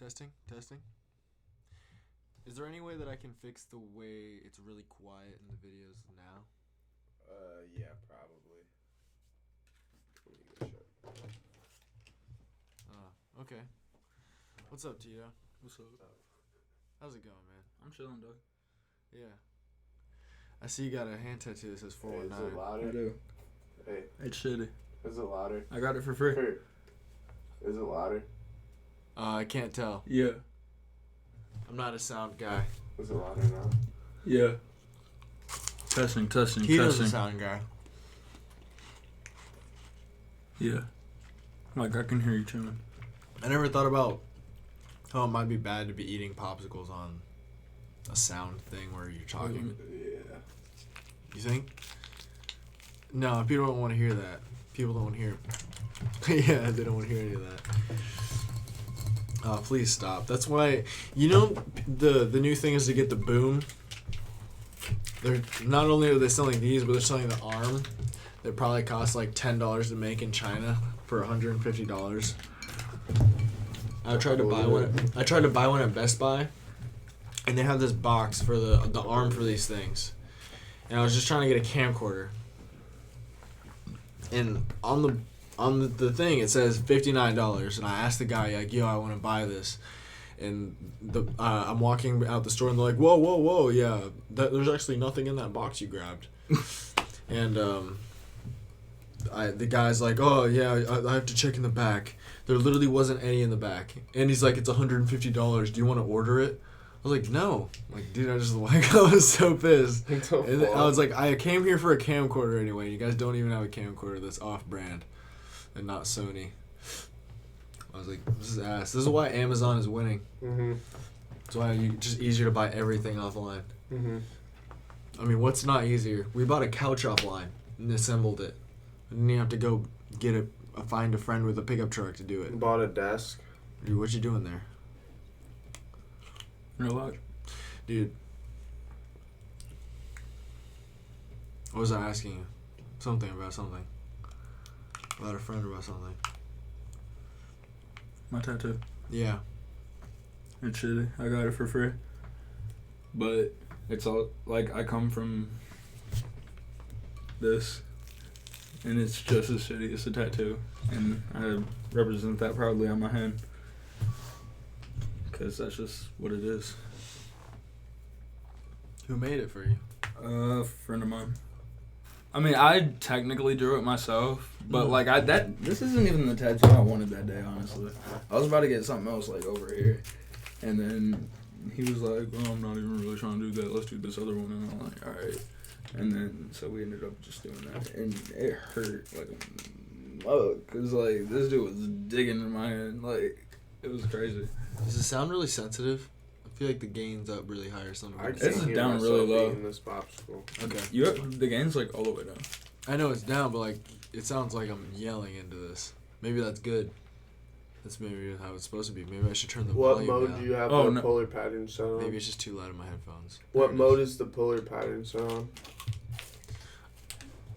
Testing, testing. Is there any way that I can fix the way it's really quiet in the videos now? Yeah, probably. Let me get shut. Okay. What's up, Tito? What's up? How's it going, man? I'm chilling, dog. Yeah. I see you got a hand tattoo that says Hey, is it 419. louder? I do. Hey, It's shitty. is it louder? I got it for free. Kurt, is it louder? I can't tell. Yeah. I'm not a sound guy. Is it louder now? Yeah. Testing. Tito's a sound guy. Yeah. Like, I can hear you chilling. I never thought about how it might be bad to be eating popsicles on a sound thing where you're talking. Yeah. You think? No, people don't want to hear that. People don't want to hear. Yeah, they don't want to hear any of that. Please stop. That's why, the new thing is to get the boom. They're not only are they selling these, but they're selling the arm. That probably costs like $10 to make in China for $150. I tried to buy one. I tried to buy one at Best Buy, and they have this box for the arm for these things. And I was just trying to get a camcorder. And on the thing it says $59, and I asked the guy like, "Yo, I want to buy this." And I'm walking out the store, and they're like, "Whoa, yeah, there's actually nothing in that box you grabbed." And the guy's like, "Oh yeah, I have to check in the back. There literally wasn't any in the back." And he's like, "It's $150. Do you want to order it?" I was like, "No." I'm like, dude, I was so pissed. And I was like, I came here for a camcorder anyway. You guys don't even have a camcorder that's off-brand and not Sony. I was like, this is ass. This is why Amazon is winning. Mm-hmm. That's why it's just easier to buy everything offline. Mm-hmm. I mean, what's not easier? We bought a couch offline and assembled it. I didn't even have to go find a friend with a pickup truck to do it. Bought a desk. Dude, what you doing there? Relax. Dude. What was I asking you? Something about something. About a friend about something. My tattoo. Yeah. It's shitty. I got it for free. But it's all, like, I come from this, and it's just as shitty. It's a tattoo. And I represent that proudly on my hand. Because that's just what it is. Who made it for you? A friend of mine. I mean, I technically drew it myself, but like this isn't even the tattoo I wanted that day, honestly. I was about to get something else like over here, and then he was like, "Oh, I'm not even really trying to do that. Let's do this other one." And I'm like, "All right." And then so we ended up just doing that, and it hurt like a mug, cause like this dude was digging in my hand, like it was crazy. Does it sound really sensitive? I feel like the gain's up really high or something. I It's can't hear down myself really low. eating this popsicle. Okay. The gain's like all the way down. I know it's down, but like it sounds like I'm yelling into this. Maybe that's good. That's maybe how it's supposed to be. Maybe I should turn the What volume mode down. do you have Oh, the no. polar pattern set on? Maybe it's just too loud in my headphones. What There it mode is the polar pattern set on?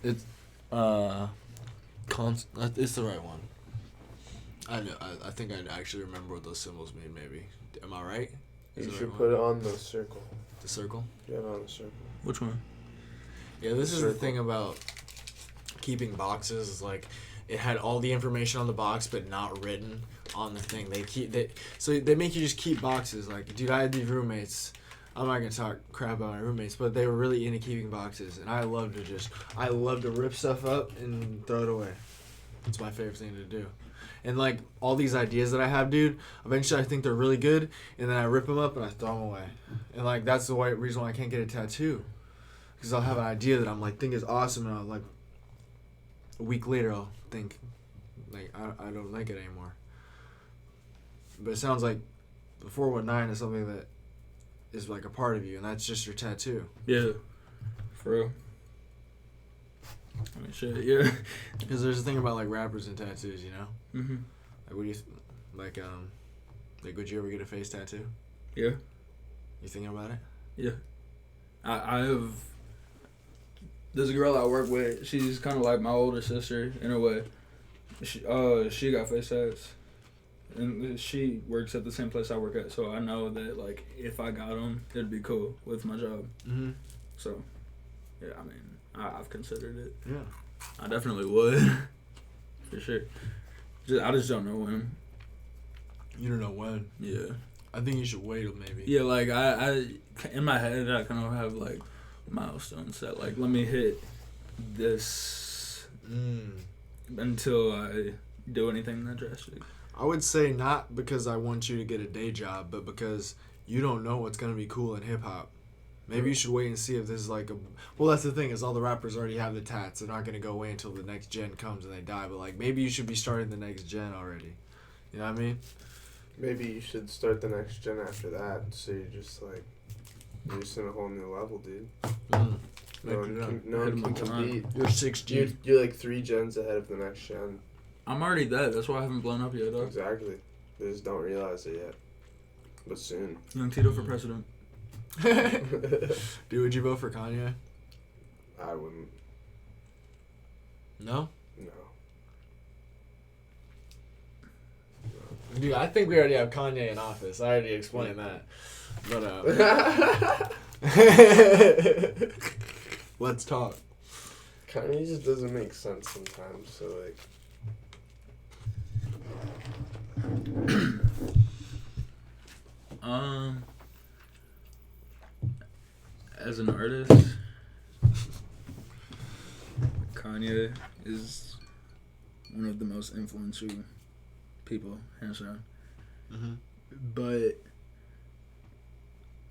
It's it's the right one. I know. I think I actually remember what those symbols mean. Maybe. Am I right? Is You it should right put one? it on the circle. The circle. You have it on the circle. Which one? Yeah, this is the Circle. thing about keeping boxes. Is like it had all the information on the box, but not written on the thing. So they make you just keep boxes. Like, dude, I had these roommates. I'm not gonna talk crap about my roommates, but they were really into keeping boxes, and I love to rip stuff up and throw it away. It's my favorite thing to do. And like all these ideas that I have, dude, eventually I think they're really good, and then I rip them up and I throw them away. And like that's the reason why I can't get a tattoo, because I'll have an idea that I'm like think is awesome, and I'll like a week later I'll think like I don't like it anymore. But it sounds like the 419 is something that is like a part of you, and that's just your tattoo. Yeah, for real. I mean, shit, yeah. Because there's a thing about like rappers and tattoos, you know. Mhm. Like, what do you like? Would you ever get a face tattoo? Yeah. You thinking about it? Yeah. I have. There's a girl I work with. She's kind of like my older sister in a way. She got face tats. And she works at the same place I work at, so I know that, like, if I got him, it'd be cool with my job. Mm-hmm. So, yeah, I mean, I've considered it. Yeah. I definitely would. For sure. I just don't know when. You don't know when. Yeah. I think you should wait till maybe. Yeah, like, I in my head, I kind of have, like, milestones set. Like, let me hit this until I do anything that drastic. I would say not because I want you to get a day job, but because you don't know what's going to be cool in hip-hop. Maybe you should wait and see if this is like a... Well, that's the thing, is all the rappers already have the tats. They're not going to go away until the next gen comes and they die. But, like, maybe you should be starting the next gen already. You know what I mean? Maybe you should start the next gen after that, so you're just, like... You're just in a whole new level, dude. No one can compete. You're 6G. You're like 3 gens ahead of the next gen. I'm already dead. That's why I haven't blown up yet, dog. Exactly. They just don't realize it yet. But soon. Young Tito for president. Dude, would you vote for Kanye? I wouldn't. No? No. Dude, I think we already have Kanye in office. I already explained that. But, let's talk. Kanye just doesn't make sense sometimes, so, like... As an artist, Kanye is one of the most influential people, hands down. Mm-hmm. But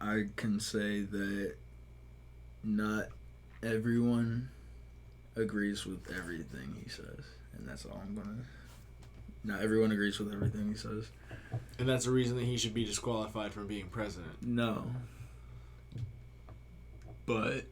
I can say that not everyone agrees with everything he says, and that's all I'm gonna. Not everyone agrees with everything he says. And that's the reason that he should be disqualified from being president. No. But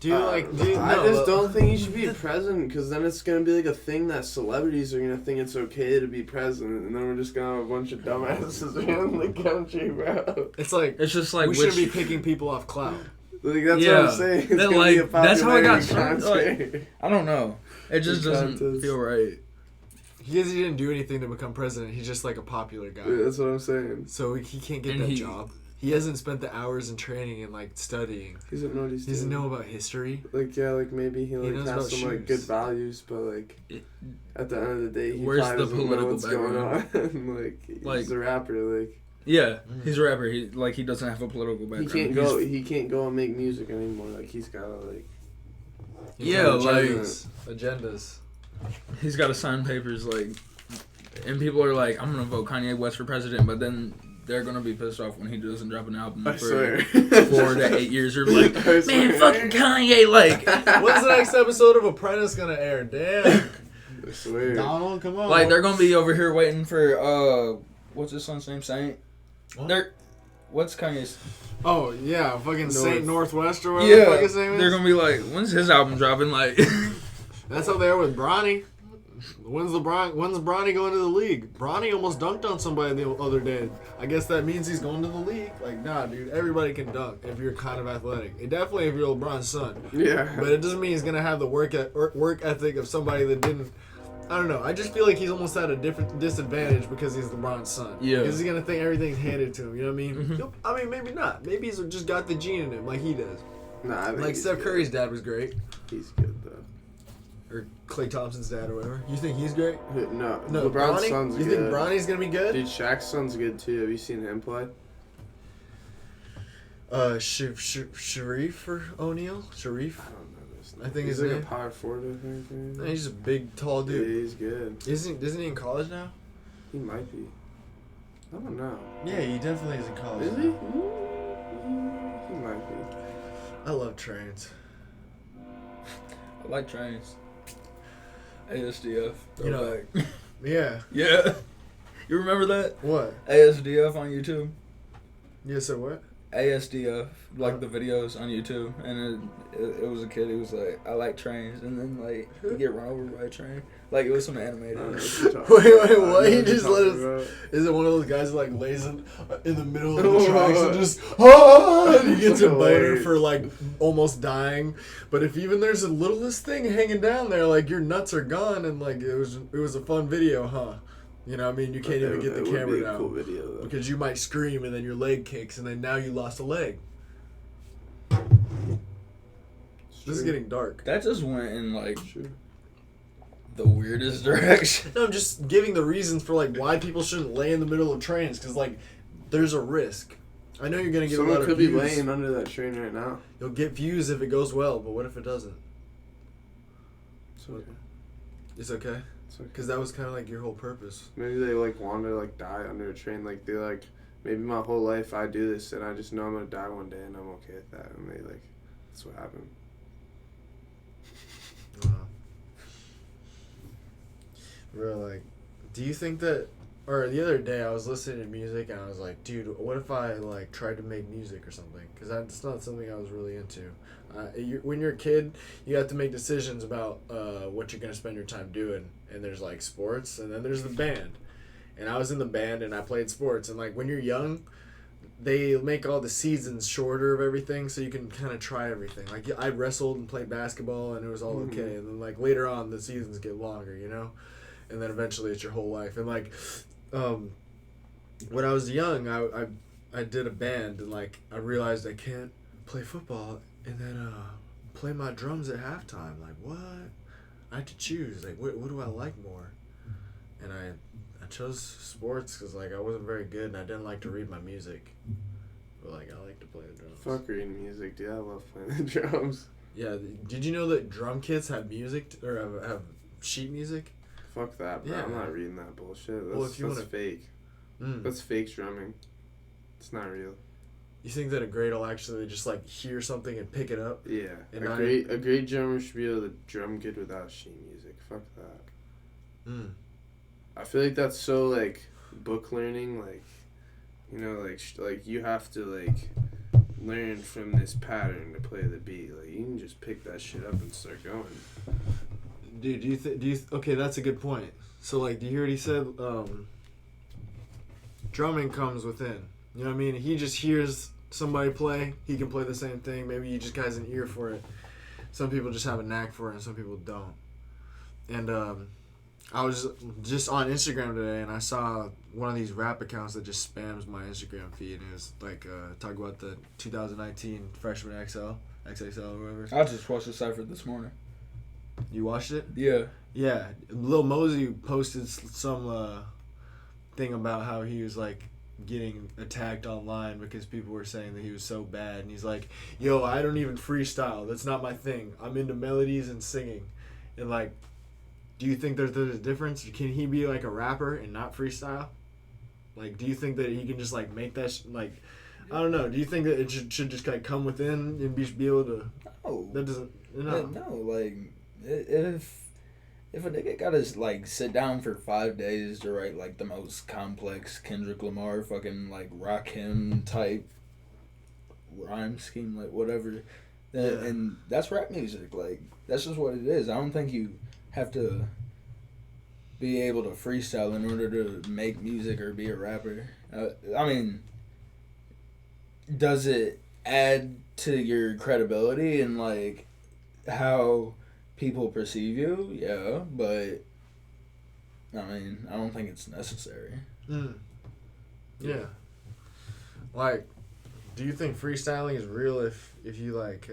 I just don't think he should be president, because then it's gonna be like a thing that celebrities are gonna think it's okay to be president, and then we're just gonna have a bunch of dumbasses around the country, bro. It's like it's just like we shouldn't be picking people off clout. Like that's what I'm saying. It's gonna like, be a that's how I got popularity like, I don't know. It just doesn't feel right. He didn't do anything to become president. He's just like a popular guy. Yeah, that's what I'm saying. So he can't get that job. He hasn't spent the hours in training and like studying. He doesn't know what he's doing. He doesn't know about history. Like like maybe he knows has some like good values, but like at the end of the day, he probably doesn't know what's going on. like he's a rapper. Yeah, he's a rapper. He doesn't have a political background. He can't go and make music anymore. Like he's gotta like. Agendas. He's got to sign papers and people are like, I'm gonna vote Kanye West for president, but then they're gonna be pissed off when he doesn't drop an album for 4 to 8 years. Or like, man, fucking Kanye. Like, when's the next episode of Apprentice gonna air? Damn. I swear. Donald, come on. Like they're gonna be over here waiting for what's his son's name? Saint. What? What's Kanye's? Oh yeah, fucking Saint Northwest or whatever. Yeah, the fuck his name is. They're gonna be like, when's his album dropping? Like, that's how they are with Bronny. When's Bronny going to the league? Bronny almost dunked on somebody the other day. I guess that means he's going to the league. Like, nah, dude, everybody can dunk if you're kind of athletic. And definitely if you're LeBron's son. Yeah. But it doesn't mean he's gonna have the work ethic of somebody that didn't. I don't know. I just feel like he's almost at a different disadvantage because he's LeBron's son. Yeah. Because he's gonna think everything's handed to him. You know what I mean? Mm-hmm. I mean, maybe not. Maybe he's just got the gene in him, like he does. Nah, I think like Steph Curry's dad was great. He's good though. Or Klay Thompson's dad or whatever. You think he's great? No, LeBron's son's good. You think Bronny's gonna be good? Dude, Shaq's son's good too. Have you seen him play? Sharif or O'Neal? Sharif? I don't know this. I think he's his like name. a power forward, I think. Yeah, he's just a big, tall dude. Yeah, he's good. Isn't he in college now? He might be. I don't know. Yeah, he definitely is in college. Is he? He might be. I love trains. I like trains. ASDF. You know, yeah. Yeah. You remember that? What? ASDF on YouTube. Yeah, so what? ASDF, like the videos on YouTube, and it was a kid who was like, I like trains, and then like he get run over by a train. Like it was some animated. Wait, what? He just let us. Is it one of those guys who like lays in the middle of the tracks and just and he gets a boner for like almost dying? But if even there's a littlest thing hanging down there, like your nuts are gone, and like it was a fun video, huh? You know what I mean? You can't even get the camera down. Cool video, because you might scream and then your leg kicks and then now you lost a leg. This is getting dark. That just went in like the weirdest direction. No, I'm just giving the reasons for like why people shouldn't lay in the middle of trains because like there's a risk. I know you're gonna get a lot of views. Someone could be laying under that train right now. You'll get views if it goes well, but what if it doesn't? It's okay. It's okay. Because that was kind of like your whole purpose. Maybe they like want to like die under a train. Like they like maybe my whole life I do this and I just know I'm gonna die one day and I'm okay with that. And they like that's what happened. Bro, like, do you think that? Or the other day I was listening to music and I was like, dude, what if I like tried to make music or something? Because that's not something I was really into. When you're a kid, you have to make decisions about what you're going to spend your time doing. And there's like sports and then there's the band. And I was in the band and I played sports. And like when you're young, they make all the seasons shorter of everything so you can kind of try everything. Like I wrestled and played basketball and it was all okay. And then like later on the seasons get longer, you know? And then eventually it's your whole life. And like when I was young, I did a band and like I realized I can't play football and then play my drums at halftime. Like what? I had to choose. Like what do I like more? And I chose sports because like I wasn't very good and I didn't like to read my music. But like I like to play the drums. Fuck reading music, dude. I love playing the drums. Yeah. Did you know that drum kits have music or have sheet music? Fuck that, bro. Yeah. I'm not reading that bullshit. That's fake. That's fake drumming. It's not real. You think that a grade will actually just like hear something and pick it up? Yeah. A great drummer should be able to drum good without sheet music. Fuck that. I feel like that's so like book learning, like you know, like you have to like learn from this pattern to play the beat. Like you can just pick that shit up and start going. Dude, okay, that's a good point. So like, do you hear what he said? Drumming comes within. You know what I mean? He just hears somebody play. He can play the same thing. Maybe he just has an ear for it. Some people just have a knack for it, and some people don't. And I was just on Instagram today, and I saw one of these rap accounts that just spams my Instagram feed. And it was like talk about the 2019 Freshman XXL or whatever. I just watched the Cypher this morning. You watched it? Yeah. Yeah. Lil Mosey posted some thing about how he was like getting attacked online because people were saying that he was so bad, and he's like, yo, I don't even freestyle. That's not my thing. I'm into melodies and singing. And like, do you think there's a difference? Can he be like a rapper and not freestyle? Like, do you think that he can just like make that like, I don't know. Do you think that it should just kind of come within and be able to? No. That doesn't. No, like if a nigga gotta like sit down for 5 days to write like the most complex Kendrick Lamar fucking like Rakim type rhyme scheme, like whatever, and that's rap music. Like that's just what it is. I don't think you have to be able to freestyle in order to make music or be a rapper. I mean, does it add to your credibility and like how people perceive you? Yeah, but I mean, I don't think it's necessary. Yeah. Like, do you think freestyling is real if you like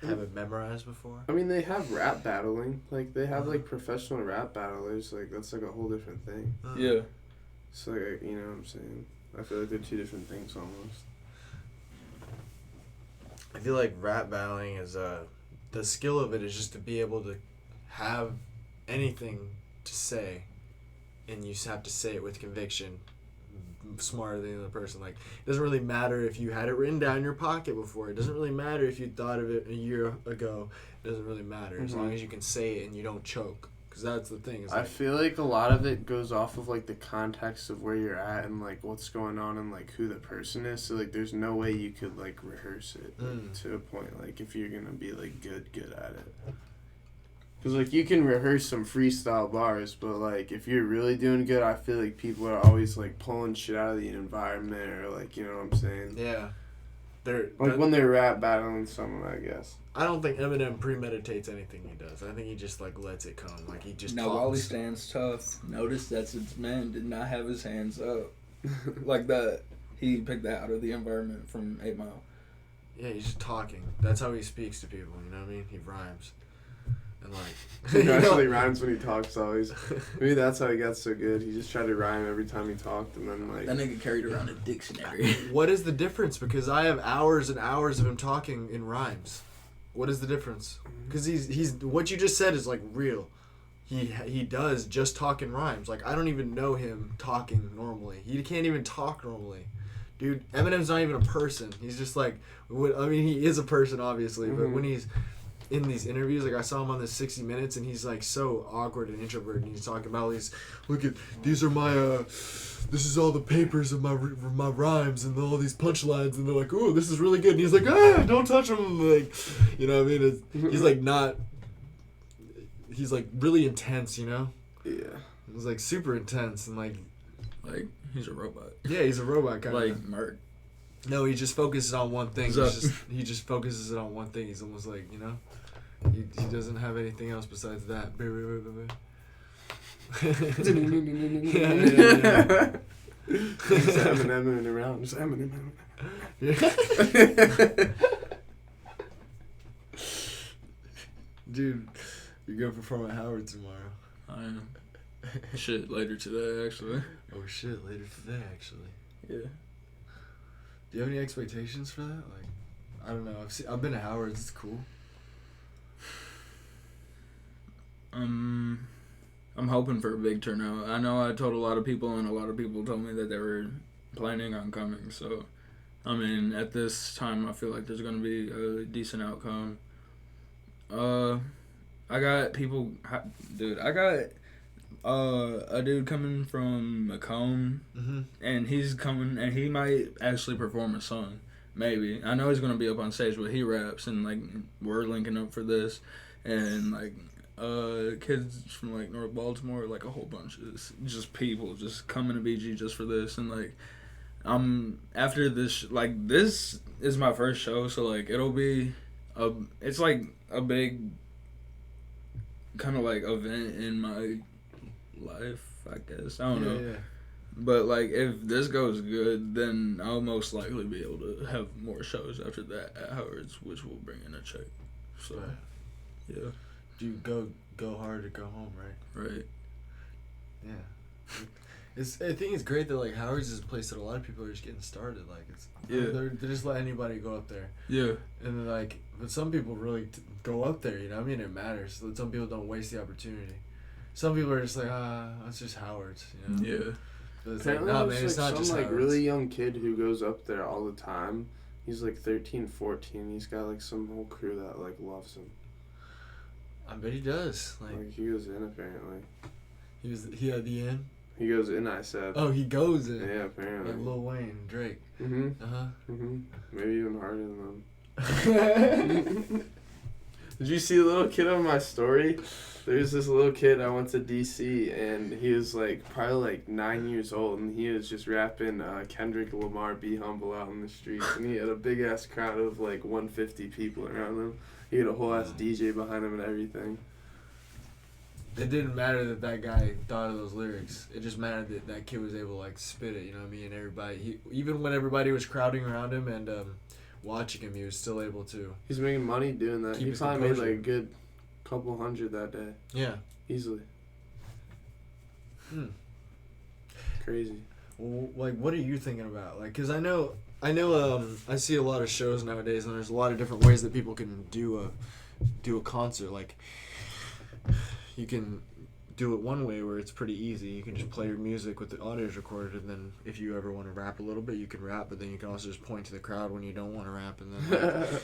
have it memorized before? I mean, they have rap battling. Like they have like professional rap battlers. Like that's like a whole different thing. Yeah. So like, you know what I'm saying? I feel like they're two different things almost. I feel like rap battling is the skill of it is just to be able to have anything to say, and you just have to say it with conviction, smarter than the other person. Like, it doesn't really matter if you had it written down in your pocket before. It doesn't really matter if you thought of it a year ago. It doesn't really matter as long as you can say it and you don't choke. Because that's the thing. I feel like a lot of it goes off of like the context of where you're at and like what's going on and like who the person is. So like there's no way you could like rehearse it like, to a point like if you're gonna be like good at it. Because like you can rehearse some freestyle bars, but like if you're really doing good, I feel like people are always like pulling shit out of the environment or like you know what I'm saying. Yeah. When they're rap battling someone, I guess. I don't think Eminem premeditates anything he does. I think he just like lets it come. Like he just. Now talks. while he stands tough, notice that this man did not have his hands up like that. He picked that out of the environment from 8 Mile. Yeah, he's just talking. That's how he speaks to people. You know what I mean? He rhymes. And like. He actually rhymes when he talks always. Maybe that's how he got so good. He just tried to rhyme every time he talked, and then like. That nigga carried around a dictionary. What is the difference? Because I have hours and hours of him talking in rhymes. What is the difference? Because he's what you just said is like real. He does just talk in rhymes. Like I don't even know him talking normally. He can't even talk normally. Dude, Eminem's not even a person. He's just like, I mean, he is a person obviously, but when he's in these interviews, like I saw him on this 60 Minutes, and he's like so awkward and introverted, and he's talking about these. Look at these are my. This is all the papers of my rhymes and all these punchlines, and they're like, "Ooh, this is really good." And he's like, don't touch him!" Like, you know what I mean? He's like not. He's like really intense, you know. Yeah. He's like super intense and like he's a robot. Yeah, he's a robot kind of. Like Merc. No, he just focuses on one thing. He just focuses it on one thing. He's almost like, you know, he doesn't have anything else besides that. Yeah. Just Eminem around. Just Eminem. Dude, you're going to perform at Howard tomorrow. I am. Shit, later today, actually. Oh, shit, later today, actually. Yeah. Do you have any expectations for that? Like, I don't know. I've been to Howard's. It's cool. I'm hoping for a big turnout. I know I told a lot of people, and a lot of people told me that they were planning on coming. So, I mean, at this time, I feel like there's going to be a decent outcome. I got people... Dude, I got a dude coming from Macomb, and he's coming, and he might actually perform a song. Maybe. I know he's going to be up on stage, but he raps, and, like, we're linking up for this. And, like... kids from like North Baltimore, like a whole bunch of just people just coming to BG just for this, and like after this, like this is my first show, so like it'll be it's like a big kind of like event in my life, I guess. I don't know. Yeah. But like if this goes good, then I'll most likely be able to have more shows after that at Howard's, which will bring in a check. So yeah. You go hard or go home, right? Right. Yeah. I think it's great that like Howard's is a place that a lot of people are just getting started. Like it's they're just letting anybody go up there. Yeah. And like, but some people really go up there. You know, I mean, it matters. Some people don't waste the opportunity. Some people are just like, it's just Howard's. You know? Yeah. But it's like, nah, man, it's not just Howard's. Some like really young kid who goes up there all the time. He's like 13, 14. He's got like some whole crew that like loves him. I bet he does. Like he goes in apparently. He had the in? He goes in, I said. Oh, he goes in. Yeah, apparently. Like Lil Wayne and Drake. Maybe even harder than them. Did you see the little kid on my story? There's this little kid, I went to DC, and he was like probably like 9 years old, and he was just rapping Kendrick Lamar, Be Humble out in the streets, and he had a big ass crowd of like 150 people around him. He had a whole ass DJ behind him and everything. It didn't matter that guy thought of those lyrics. It just mattered that kid was able to like spit it, you know what I mean? And everybody, even when everybody was crowding around him and watching him, he was still able to. He's making money doing that. He probably made like a good couple hundred that day. Yeah. Easily. Crazy. Well, like, what are you thinking about? Like, cause I know, I see a lot of shows nowadays, and there's a lot of different ways that people can do a concert. Like, you can do it one way where it's pretty easy. You can just play your music with the audio's recorded, and then if you ever want to rap a little bit, you can rap. But then you can also just point to the crowd when you don't want to rap, and then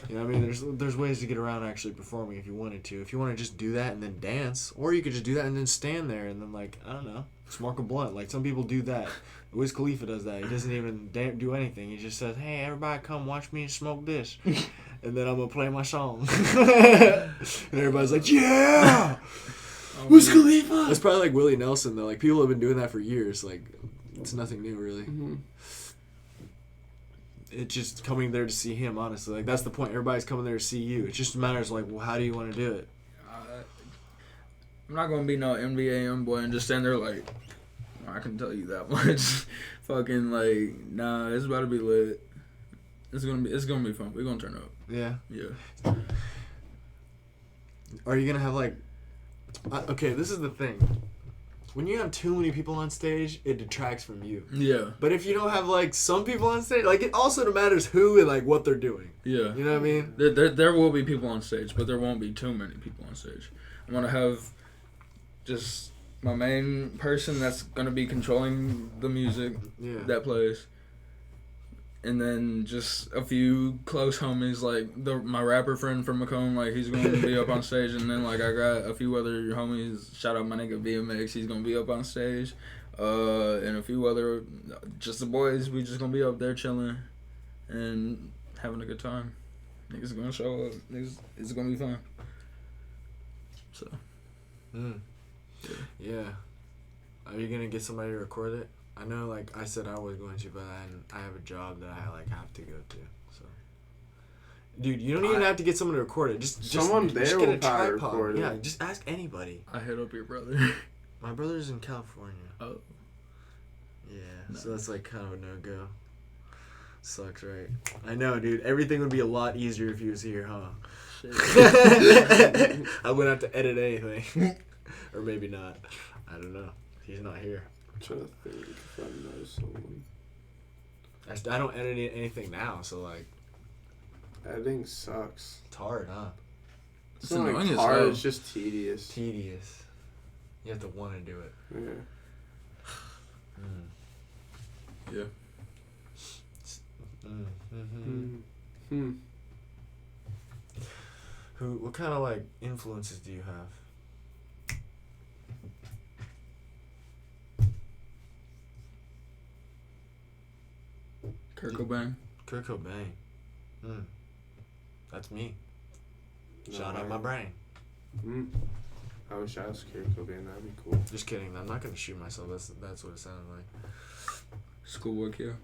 you know what I mean. There's ways to get around actually performing if you wanted to. If you want to just do that and then dance, or you could just do that and then stand there and then like I don't know, smoke a blunt. Like some people do that. Wiz Khalifa does that. He doesn't even do anything. He just says, "Hey, everybody, come watch me smoke this," and then I'm gonna play my song, and everybody's like, "Yeah." Wiz Khalifa. That's probably like Willie Nelson though. Like people have been doing that for years. Like it's nothing new really. Mm-hmm. It's just coming there to see him. Honestly, like that's the point. Everybody's coming there to see you. It just matters like, well, how do you want to do it? I'm not gonna be no NBA young boy and just stand there like, I can tell you that much. Fucking like, nah, it's about to be lit. It's gonna be fun. We're gonna turn up. Yeah. Yeah. Are you gonna have like? Okay, this is the thing. When you have too many people on stage, it detracts from you. Yeah. But if you don't have like some people on stage, like it also matters who and like what they're doing. Yeah. You know what I mean? There will be people on stage, but there won't be too many people on stage. I'm gonna have just my main person that's gonna be controlling the music that plays. And then just a few close homies, like my rapper friend from Macomb, like he's going to be up on stage. And then like I got a few other homies, shout out my nigga BMX, he's going to be up on stage. And a few other, just the boys, we just going to be up there chilling and having a good time. Niggas going to show up. It's going to be fun. So. Yeah. Are you going to get somebody to record it? I know, like I said, I was going to, but I have a job that I like have to go to. So, dude, you don't even have to get someone to record it. Just someone there just will get a probably tripod. record it. Yeah, just ask anybody. I hit up your brother. My brother's in California. Oh. Yeah, no. So that's like kind of a no go. Sucks, right? I know, dude. Everything would be a lot easier if he was here, huh? Shit. I wouldn't have to edit anything, or maybe not. I don't know. He's not here. I'm trying to think if I know someone. I don't edit anything now, so like. Editing sucks. It's hard, huh? It's not like hard, it's just tedious. Tedious. You have to want to do it. Yeah. Yeah. Mm-hmm. What kind of like influences do you have? Kurt Cobain. Kurt Cobain. That's me. Shout out my brain. I wish I was Kurt Cobain. That'd be cool. Just kidding. I'm not gonna shoot myself. That's what it sounded like. Schoolboy Q.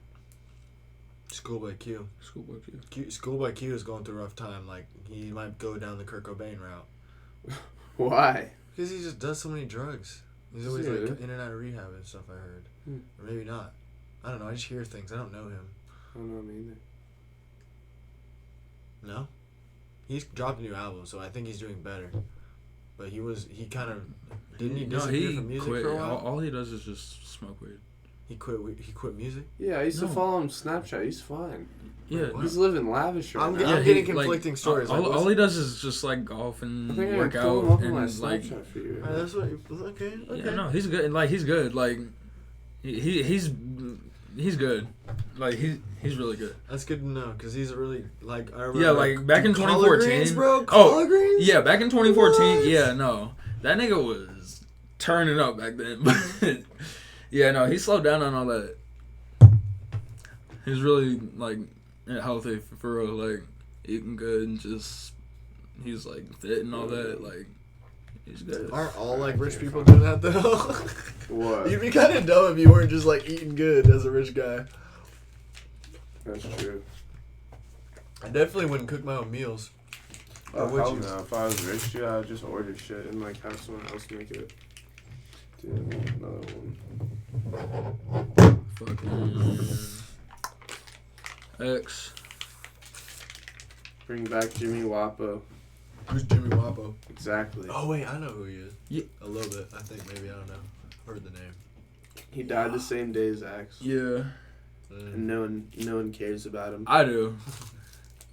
Schoolboy Q. Schoolboy Q. Schoolboy Q is going through a rough time. Like he might go down the Kurt Cobain route. Why? Because he just does so many drugs. He's always like in and out of rehab and stuff. I heard, or maybe not. I don't know. I just hear things. I don't know him. I don't know him either. No? He's dropped a new album, so I think he's doing better. But he kind of, didn't he disappear from music quit. for a while? All he does is just smoke weed. He quit music? Yeah, I used to follow him on Snapchat. He's fine. Yeah. He's living lavish right now. I'm getting conflicting stories. All he does is just like golf and work out and like. For you. That's what. Okay. Yeah, no, he's good. Like he's good. Like he's good. Like he's really good. That's good to know because he's really like I remember. Yeah, like back in 2014, collard greens, bro. Collard greens? Yeah, back in 2014. What? Yeah, no, that nigga was turning up back then. But yeah, no, he slowed down on all that. He's really like healthy for real. Like eating good and just he's like fit and all that. Like he's good. Aren't all like rich people doing that though? What? You'd be kind of dumb if you weren't just like eating good as a rich guy. That's true. I definitely wouldn't cook my own meals. Oh, hell no. If I was rich, dude, I would just order shit and like have someone else make it. Dude, another one. Fucking X. Bring back Jimmy Wapo. Who's Jimmy Wapo? Exactly. Oh wait, I know who he is. Yeah. A little bit, I think maybe. I don't know. Heard the name. He died the same day as Axe. Yeah. And no one cares about him. I do.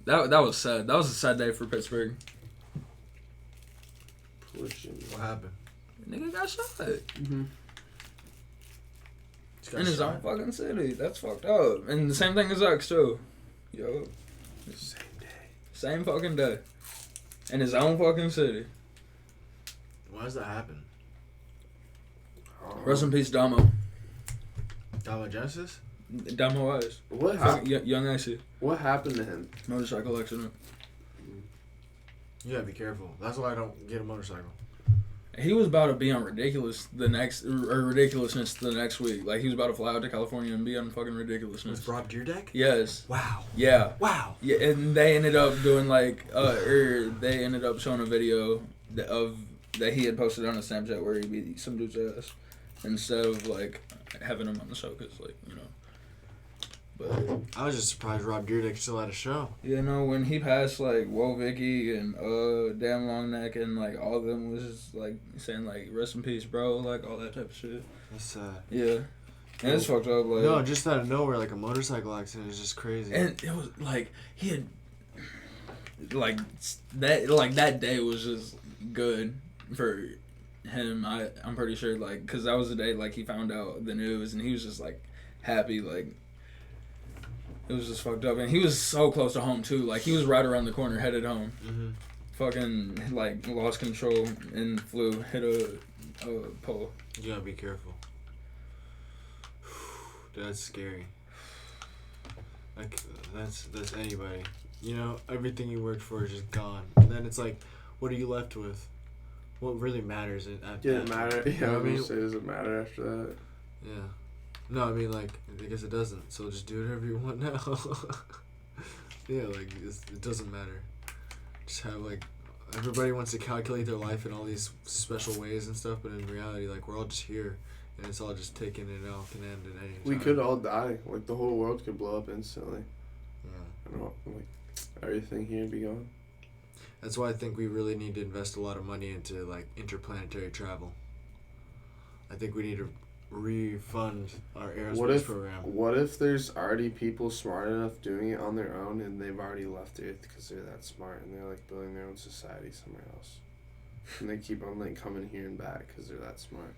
That was sad. That was a sad day for Pittsburgh. Poor Jimmy. What happened? Nigga got shot. Mm-hmm. In his own fucking city. That's fucked up. And the same thing as X, too. Yo. Same day. Same fucking day. In his own fucking city. Why does that happen? Rest in peace, Damo. Damo Genesis? Damo Hayes. What happened? Young Icy. What happened to him? Motorcycle accident. You gotta be careful. That's why I don't get a motorcycle. He was about to be on Ridiculousness the next week. Like, he was about to fly out to California and be on fucking Ridiculousness. With Rob Deerdeck? Yes. Wow. Yeah. Wow. Yeah, and they ended up doing they ended up showing a video that he had posted on a Snapchat where he beat some dude's ass instead of like having him on the show because But I was just surprised Rob Deerdeck still had a show. you know, when he passed like Whoa Vicky and Damn Long Neck and like all of them was just like saying like rest in peace, bro, like all that type of shit. That's sad. Yeah. And it's fucked up. Like, No, just out of nowhere, like a motorcycle accident is just crazy. and it was like he had that day was just good for him. I'm pretty sure because that was the day like he found out the news and he was just like happy like. It was just fucked up, and he was so close to home too. Like he was right around the corner, headed home. Mm-hmm. Fucking like lost control and hit a pole. You gotta be careful. Dude, that's scary. Like that's anybody. You know, everything you worked for is just gone, and then it's like, what are you left with? What really matters at Didn't matter. Yeah, I mean, does it matter after that? Yeah. No, I mean, like, I guess it doesn't. So just do whatever you want now. Yeah, like, it doesn't matter. Just have, like, everybody wants to calculate their life in all these special ways and stuff, but in reality, like, we're all just here, and it's all just taken and all can end at any time. We could all die. Like, the whole world could blow up instantly. Yeah. I don't know, like, everything here be gone. That's why I think we really need to invest a lot of money into, like, interplanetary travel. I think we need to refund our aerospace program. What if there's already people smart enough doing it on their own and they've already left Earth because they're that smart and they're like building their own society somewhere else, and they keep on like coming here and back because they're that smart.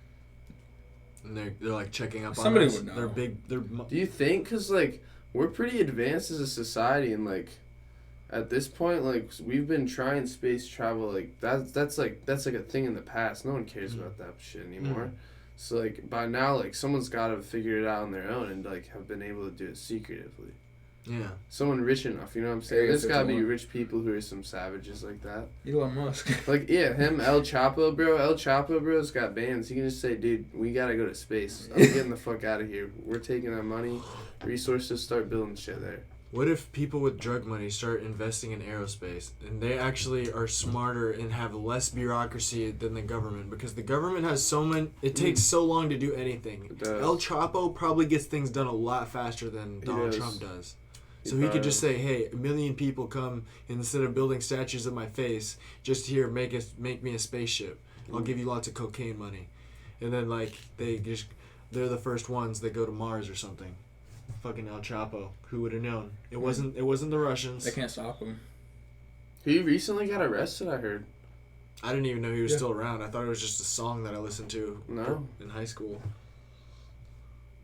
And they're like checking up Somebody on us. would know. They're big. They're. Do you think? Because like we're pretty advanced as a society and like at this point like we've been trying space travel like that's like a thing in the past. No one cares about that shit anymore. So, like, by now, like, someone's got to figure it out on their own and, like, have been able to do it secretively. Yeah. Someone rich enough, you know what I'm saying? There's got to be rich people who are some savages like that. Elon Musk. Like, yeah, him, El Chapo, bro. El Chapo, bro's got bands. He can just say, dude, we got to go to space. I'm getting the fuck out of here. We're taking that money, resources, start building shit there. What if people with drug money start investing in aerospace and they actually are smarter and have less bureaucracy than the government? Because the government has so many, it takes so long to do anything. El Chapo probably gets things done a lot faster than Donald Trump does. So he could just say, hey, 1 million people come, instead of building statues of my face, just here, make me a spaceship. I'll give you lots of cocaine money. And then, like, they're the first ones that go to Mars or something. Fucking El Chapo. Who would have known? It wasn't the Russians. They can't stop him. He recently got arrested, I heard. I didn't even know he was still around. I thought it was just a song that I listened to in high school.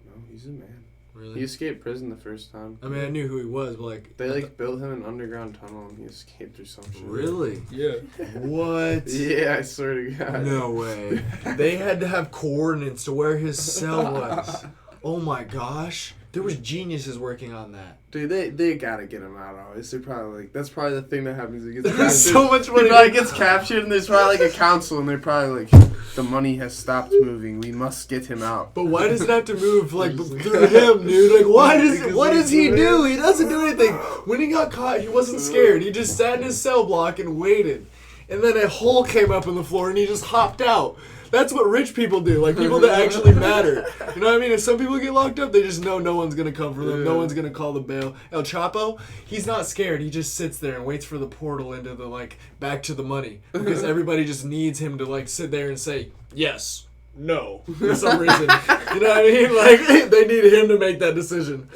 No, he's a man. Really? He escaped prison the first time. I mean, I knew who he was, but like... They built him an underground tunnel and he escaped or some shit. Really? Yeah. What? Yeah, I swear to God. No way. They had to have coordinates to where his cell was. Oh my gosh. There was geniuses working on that. Dude, they gotta get him out always. They're probably like, that's probably the thing that happens. He gets There's captured. so much money. He probably gets captured and there's probably like a council and they're probably like, the money has stopped moving. We must get him out. But why does it have to move like through him, dude? Like what does he do? He doesn't do anything. When he got caught, he wasn't scared. He just sat in his cell block and waited. And then a hole came up in the floor and he just hopped out. That's what rich people do, like people that actually matter. You know what I mean? If some people get locked up, they just know no one's going to come for them. No one's going to call the bail. El Chapo, he's not scared. He just sits there and waits for the portal into the, like, back to the money. Because everybody just needs him to, like, sit there and say, yes, no, for some reason. You know what I mean? Like, they need him to make that decision.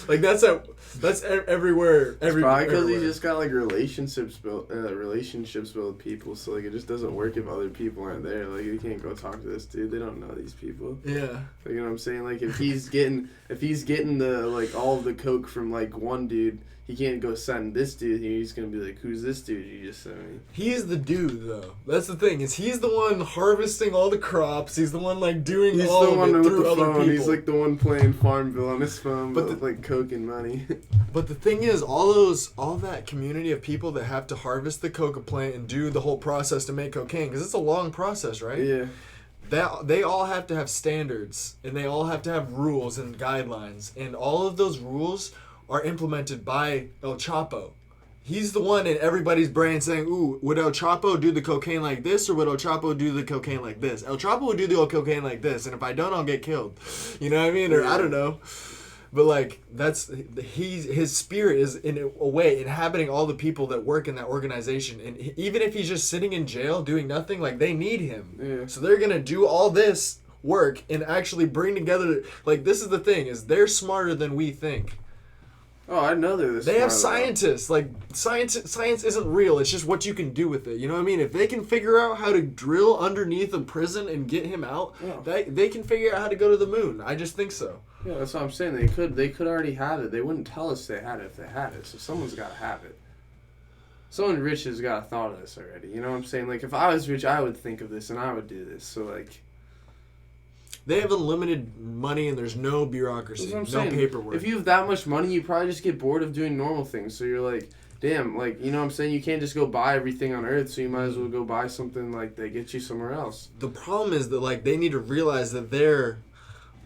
Like that's That's everywhere. Probably because he everywhere. just got like relationships built with people, so like it just doesn't work if other people aren't there. Like you can't go talk to this dude. They don't know these people. Yeah. Like, you know what I'm saying? Like if he's getting the like all of the coke from like one dude, he can't go send this dude. He's gonna be like, who's this dude you just sent me? He's the dude though. That's the thing, is he's the one harvesting all the crops. He's the one like doing He's all the of one it with through the other phone. people. He's like the one playing Farmville on his phone, But with like coke and money. But the thing is, all that community of people that have to harvest the coca plant and do the whole process to make cocaine, because it's a long process, right? Yeah. They all have to have standards, and they all have to have rules and guidelines, and all of those rules are implemented by El Chapo. He's the one in everybody's brain saying, ooh, would El Chapo do the cocaine like this, or would El Chapo do the cocaine like this? El Chapo would do the cocaine like this, and if I don't, I'll get killed. You know what I mean? Or I don't know. But like, his spirit is in a way inhabiting all the people that work in that organization, and even if he's just sitting in jail doing nothing, like they need him. Yeah. So they're gonna do all this work and actually bring together. Like, this is the thing, is they're smarter than we think. Oh, I know they're this. They have smart, scientists. Like, science isn't real. It's just what you can do with it. You know what I mean? If they can figure out how to drill underneath a prison and get him out, Yeah. they can figure out how to go to the moon. I just think so. Yeah, that's what I'm saying. They could already have it. They wouldn't tell us they had it if they had it. So someone's got to have it. Someone rich has got to thought of this already. You know what I'm saying? Like, if I was rich, I would think of this and I would do this. So, like... They have unlimited money and there's no bureaucracy, That's what no I'm saying. paperwork. If you have that much money, you probably just get bored of doing normal things. So you're like, damn, like, you know what I'm saying? You can't just go buy everything on Earth, so you might as well go buy something, like, that gets you somewhere else. The problem is that, like, they need to realize that their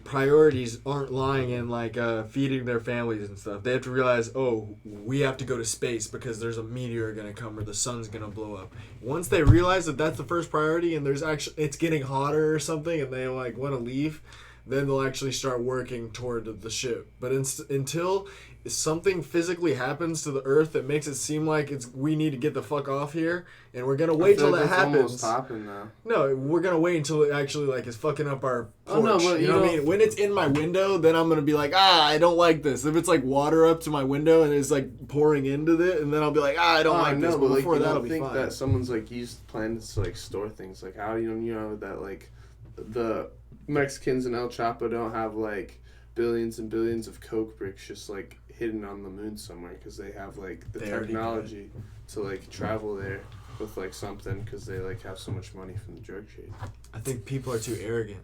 priorities aren't lying in, like, feeding their families and stuff. They have to realize, oh, we have to go to space because there's a meteor going to come or the sun's going to blow up. Once they realize that that's the first priority and there's actually, it's getting hotter or something and they, like, want to leave, then they'll actually start working toward the ship. But until something physically happens to the Earth that makes it seem like we need to get the fuck off here, and we're gonna wait till that happens. Almost happened now. No, we're gonna wait until it actually like is fucking up our porch. Oh, no, but you know what I mean? When it's in my window, then I'm gonna be like, I don't like this. If it's like water up to my window and it's like pouring into it, and then I'll be like, I don't like this. But like, before you that'll don't be think fine. that someone's like used plans to like store things. Like how you know that like the Mexicans in El Chapo don't have like billions and billions of coke bricks just like hidden on the moon somewhere because they have like the technology to like travel there with like something because they like have so much money from the drug trade. I think people are too arrogant.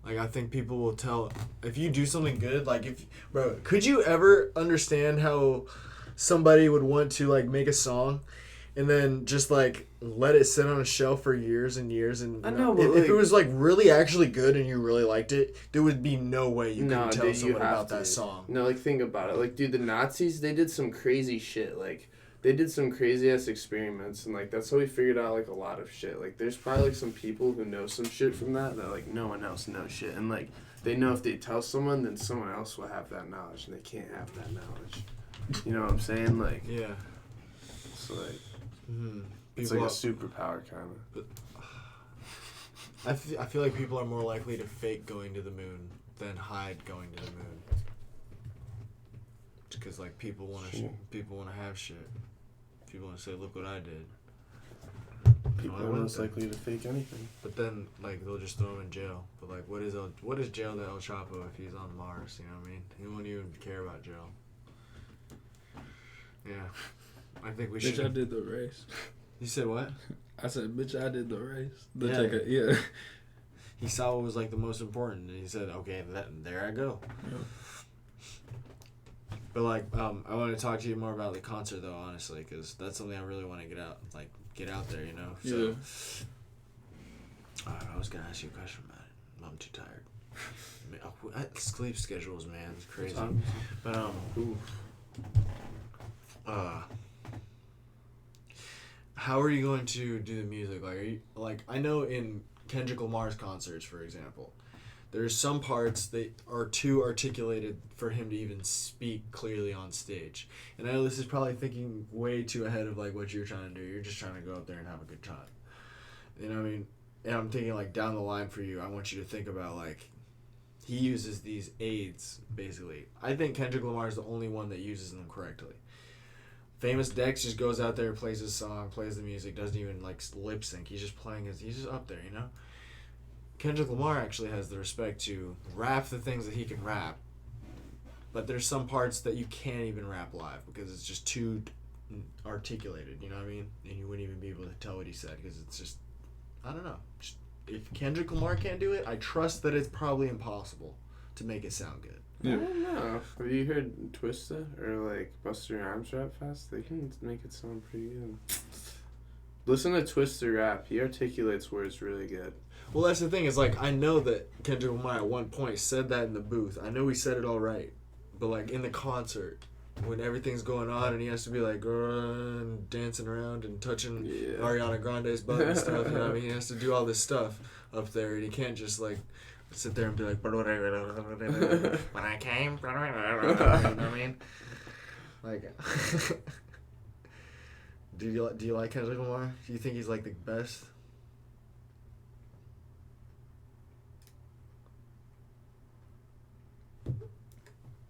Like, I think people will tell if you do something good. Like, bro, could you ever understand how somebody would want to like make a song and then just like let it sit on a shelf for years and years? And I know, if, but if it was like really actually good and you really liked it, there would be no way you could tell dude, someone you have about to. that song. No, like think about it. Like, dude, the Nazis, they did some crazy shit. Like, they did some crazy ass experiments, and like that's how we figured out like a lot of shit. Like, there's probably like some people who know some shit from that like no one else knows shit, and like they know if they tell someone, then someone else will have that knowledge, and they can't have that knowledge. You know what I'm saying? Like, Yeah. so like. Mm-hmm. It's like a superpower, kind of. I feel like people are more likely to fake going to the moon than hide going to the moon. Because like people want to have shit. People want to say, "Look what I did." People are most likely to fake anything. But then like they'll just throw him in jail. But like, what is jail to El Chapo if he's on Mars? You know what I mean? He won't even care about jail. Yeah, I think we should. Bitch, I did the race. You said what? I said, bitch, I did the race. Yeah. He saw what was like the most important, and he said, "Okay, there I go." Yeah. But like, I want to talk to you more about the concert, though, honestly, because that's something I really want to get out there, you know. So, I was gonna ask you a question about it. I'm too tired. Sleep schedules, man, it's crazy. But how are you going to do the music? Like, are you I know in Kendrick Lamar's concerts, for example, there's some parts that are too articulated for him to even speak clearly on stage. And I know this is probably thinking way too ahead of like what you're trying to do. You're just trying to go out there and have a good time. You know what I mean? And I'm thinking like down the line for you, I want you to think about like he uses these aids, basically. I think Kendrick Lamar is the only one that uses them correctly. Famous Dex just goes out there, plays his song, plays the music, doesn't even like lip sync. He's just playing he's just up there, you know? Kendrick Lamar actually has the respect to rap the things that he can rap, but there's some parts that you can't even rap live because it's just too articulated, you know what I mean? And you wouldn't even be able to tell what he said because it's just, I don't know. Just, if Kendrick Lamar can't do it, I trust that it's probably impossible to make it sound good. Yeah. I don't know. Have you heard Twista or like Busta Rhymes rap fast? They can make it sound pretty good. Listen to Twista rap. He articulates words really good. Well, that's the thing. Is like I know that Kendrick Lamar at one point said that in the booth. I know he said it all right, but like in the concert, when everything's going on and he has to be like dancing around and touching Ariana Grande's butt and stuff, you know what I mean? He has to do all this stuff up there, and he can't just like sit there and be like, when I came, you know what I mean? Like, do you like Kendrick Lamar? Do you think he's like the best?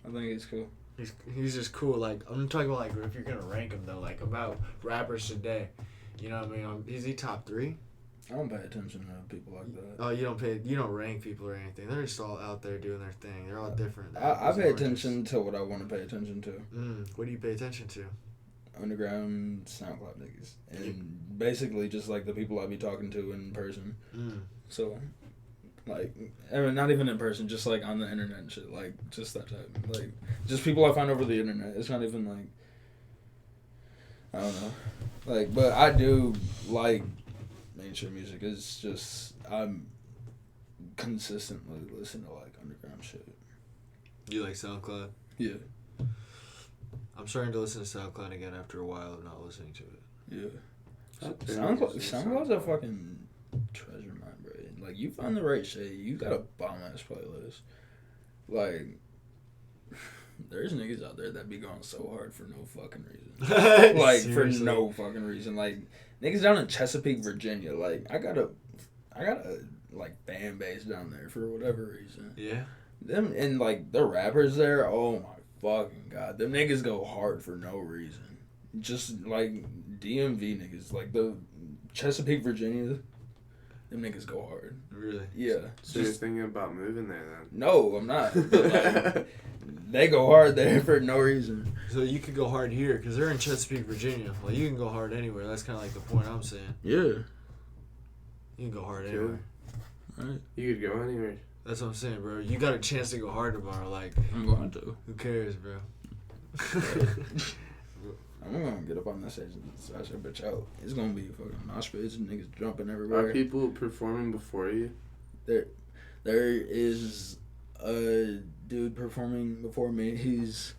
I think he's cool. He's just cool. Like, I'm talking about, like, if you're gonna rank him though, like about rappers today, you know what I mean? Is he top 3? I don't pay attention to people like that. Oh, you don't rank people or anything. They're just all out there doing their thing. They're all different. I pay attention to what I want to pay attention to. What do you pay attention to? Underground SoundCloud niggas, and basically just like the people I be talking to in person. So, like, I mean, not even in person, just like on the internet and shit, like just that type, like just people I find over the internet. It's not even like, I don't know, like, but I do like mainstream music. It's just I'm consistently listening to like underground shit. You like SoundCloud? Yeah. I'm starting to listen to SoundCloud again after a while of not listening to it. Yeah. SoundCloud's a fucking treasure mine, bro. Like, you find the right shit, you got a bomb-ass playlist. Like, there's niggas out there that be going so hard for no fucking reason. Like, for no fucking reason. Like, niggas down in Chesapeake, Virginia, like, I got a like, fan base down there for whatever reason. Yeah. Them, and, like, the rappers there, oh my fucking god, them niggas go hard for no reason. Just like DMV niggas, like the Chesapeake, Virginia, them niggas go hard. Really? Yeah. So you're thinking about moving there then? No, I'm not. But like, they go hard there for no reason. So you could go hard here because they're in Chesapeake, Virginia. Like, you can go hard anywhere. That's kind of like the point I'm saying. Yeah. You can go hard anywhere. Right. You could go anywhere. That's what I'm saying, bro. You got a chance to go hard tomorrow. Like, I'm going to. Who cares, bro? I'm gonna get up on that stage and smash that bitch out. It's gonna be fucking mosh pits and niggas jumping everywhere. Are people performing before you? There is a dude performing before me. He's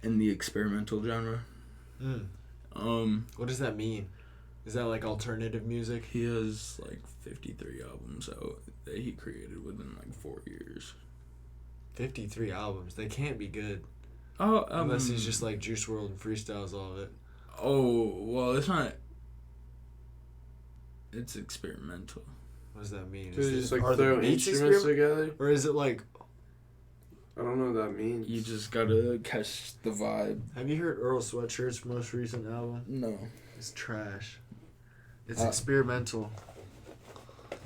in the experimental genre. What does that mean? Is that like alternative music? He has like 53 albums out that he created within like 4 years. 53 albums. They can't be good. Oh, unless he's just like Juice WRLD and freestyles all of it. Oh, well, it's not. It's experimental. What does that mean? So you just like throw instruments together? Or is it like... I don't know what that means. You just gotta catch the vibe. Have you heard Earl Sweatshirt's most recent album? No. It's trash. It's experimental. I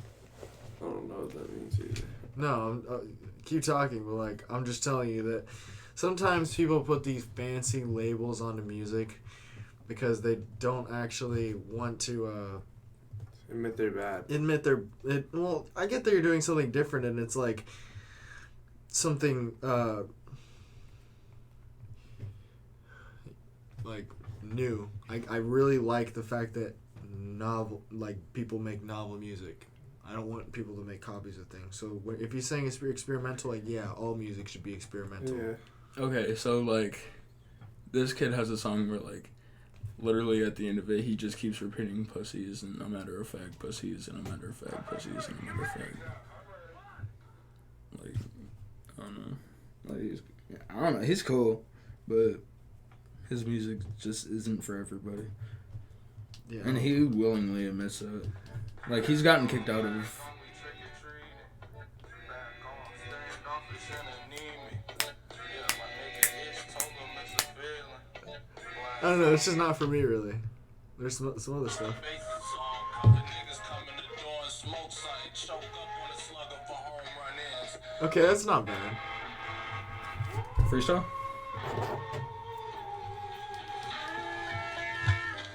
don't know what that means either. No, keep talking, but like, I'm just telling you that sometimes people put these fancy labels onto music because they don't actually want to admit they're bad. Well, I get that you're doing something different, and it's like something like new. I really like the fact that people make novel music. I don't want people to make copies of things. So if you're saying it's experimental, like, yeah, all music should be experimental. Yeah. Okay, so like, this kid has a song where like, literally at the end of it, he just keeps repeating pussies and a matter of fact pussies and a matter of fact pussies and a matter of fact. Like, I don't know. Like, I don't know. He's cool, but his music just isn't for everybody. Yeah. And he willingly admits that. Like, he's gotten kicked out of I don't know. It's just not for me, really. There's some other stuff. Okay, that's not bad. Freestyle?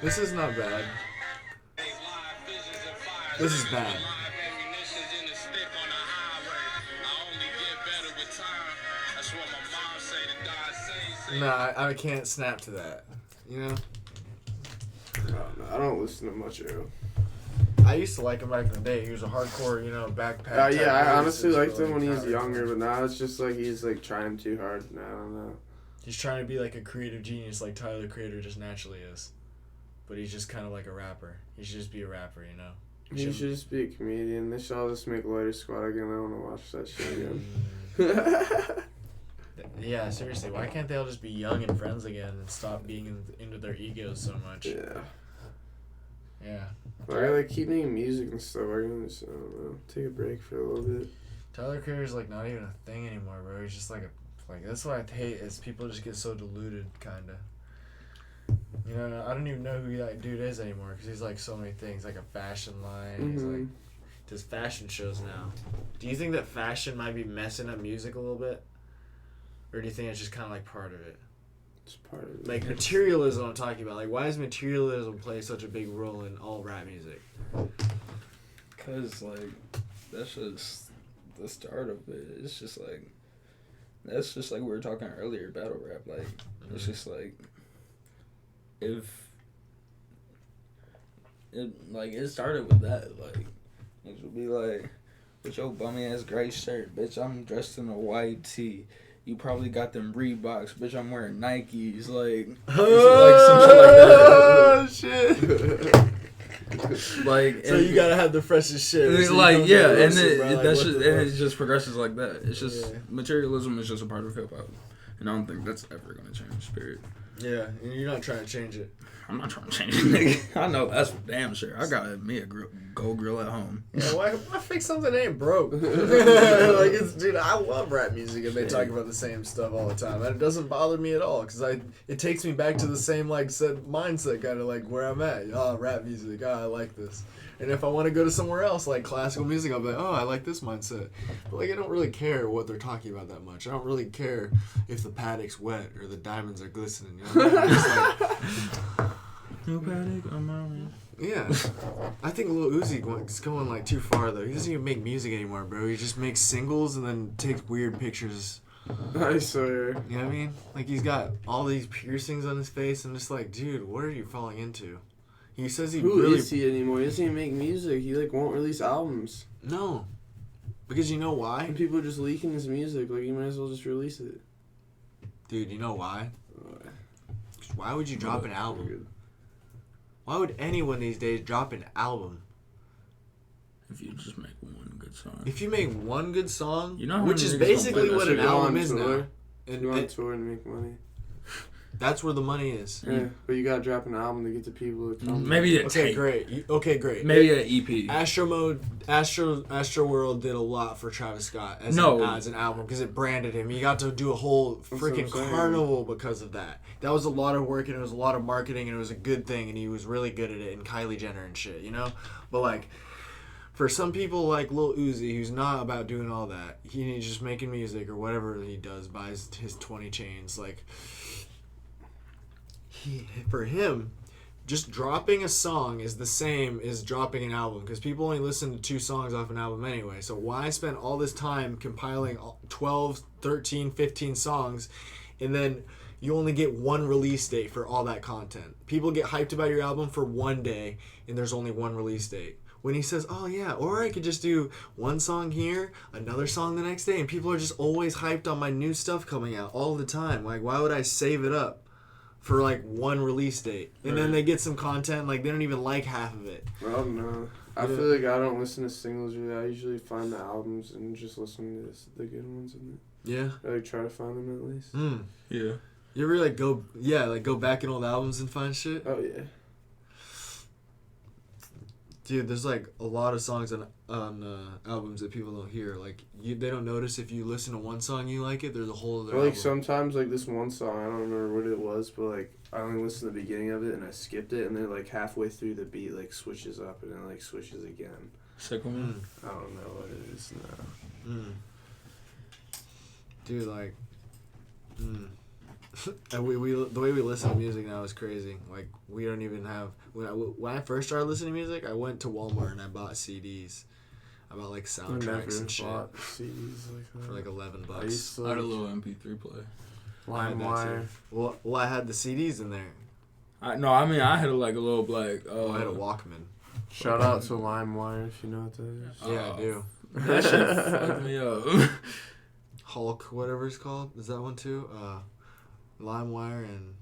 This is not bad. This is bad. Nah, I can't snap to that. You know? I don't listen to much Arrow. I used to like him back in the day. He was a hardcore, backpack. Yeah, I honestly liked him when he was Tyler. younger, but now it's just like he's like trying too hard. I don't know. He's trying to be like a creative genius like Tyler the Creator just naturally is. But he's just kind of like a rapper. He should just be a rapper, you know? He should just be a comedian. They should all just make Lighter Squad again. I want to watch that shit again. Yeah, seriously. Why can't they all just be young and friends again and stop being into their egos so much? Yeah. Yeah. Why are they keep making music and stuff? Why can't they just, I don't know, take a break for a little bit? Tyler Creator's like not even a thing anymore, bro. He's just like that's what I hate is people just get so diluted, kind of. You know, I don't even know who that dude is anymore because he's like so many things, like a fashion line. Mm-hmm. He's like does fashion shows now. Do you think that fashion might be messing up music a little bit, or do you think it's just kind of like part of it? It's part of it. Like materialism, I'm talking about. Like, why does materialism play such a big role in all rap music? Cause like that's just the start of it. It's just like that's just like we were talking earlier, battle rap. Like it's just like if it started with that. Like it would be like, with your bummy ass gray shirt, bitch. I'm dressed in a white tee. You probably got them Reeboks, bitch. I'm wearing Nikes, like some shit like that. Oh shit! Like, so you gotta have the freshest shit. So like yeah, and roasted, then bro, that's like, just and it just progresses like that. It's just Yeah. materialism is just a part of hip hop, and I don't think that's ever gonna change. Period. Yeah, and you're not trying to change it. I'm not trying to change it, nigga. I know that's for damn sure. I got me a gold grill at home. Yeah, why fix something that ain't broke? Like dude, I love rap music and they talk about the same stuff all the time, and it doesn't bother me at all because it takes me back to the same said mindset, kind of like where I'm at. Oh, rap music. Oh, I like this. And if I want to go to somewhere else like classical music, I'll be like, oh, I like this mindset. But like, I don't really care what they're talking about that much. I don't really care if the paddock's wet or the diamonds are glistening. You know what I mean? Just like, no paddock, I'm on. yeah, I think Lil Uzi is going like too far though. He doesn't even make music anymore, bro. He just makes singles and then takes weird pictures. I swear. You know what I mean? Like he's got all these piercings on his face and just like, dude, what are you falling into? He says he Who really is he anymore? He doesn't even make music. He like won't release albums. no, because you know why, And people are just leaking his music. Like you might as well just release it. dude. You know why? Why would you drop an album? Good. Why would anyone these days drop an album? If you just make one good song. If you make one good song, You know how which many is niggas don't basically play that what shit? an Go album on is tour. now, You go on tour and make money. that's where the money is. Yeah, but you gotta drop an album to get the people to come. Maybe a Okay, tape. great. Okay, great. Maybe an EP. Astro World did a lot for Travis Scott as an album because it branded him. He got to do a whole freaking what I'm saying. carnival because of that. That was a lot of work and it was a lot of marketing and it was a good thing and he was really good at it, and Kylie Jenner and shit, you know? But like for some people like Lil Uzi, who's not about doing all that, he's just making music or whatever he does, buys his 20 chains, like for him, just dropping a song is the same as dropping an album because people only listen to 2 songs off an album anyway. So why spend all this time compiling 12, 13, 15 songs and then you only get one release date for all that content? People get hyped about your album for one day and there's only one release date. When he says, oh yeah, or I could just do one song here, another song the next day, and people are just always hyped on my new stuff coming out all the time. Like, why would I save it up for like one release date? And then they get some content, like they don't even like half of it. I don't know. I feel like I don't listen to singles really. I usually find the albums and just listen to the good ones in it. Yeah. I like try to find them at least. Yeah. You ever like go back in old albums and find shit? Oh yeah. Dude, there's like a lot of songs on albums that people don't hear. Like they don't notice if you listen to one song you like it. There's a whole other. Or like album. sometimes like this one song, I don't remember what it was, but like I only listened to the beginning of it and I skipped it, and then like halfway through the beat like switches up and then like switches again. Sick one. I don't know what it is now. Dude, like, and we the way we listen to music now is crazy. Like we don't even have when I first started listening to music, I went to Walmart and I bought CDs. I bought like soundtracks and shit CDs like that. for like $11. I used to I had a little MP3 player. LimeWire. Well, I had the CDs in there. I had a little black. I had a Walkman. Shout out to LimeWire if you know what that is. Yeah, I do. That shit fucked me up. Hulk, whatever it's called. Is that one too? LimeWire and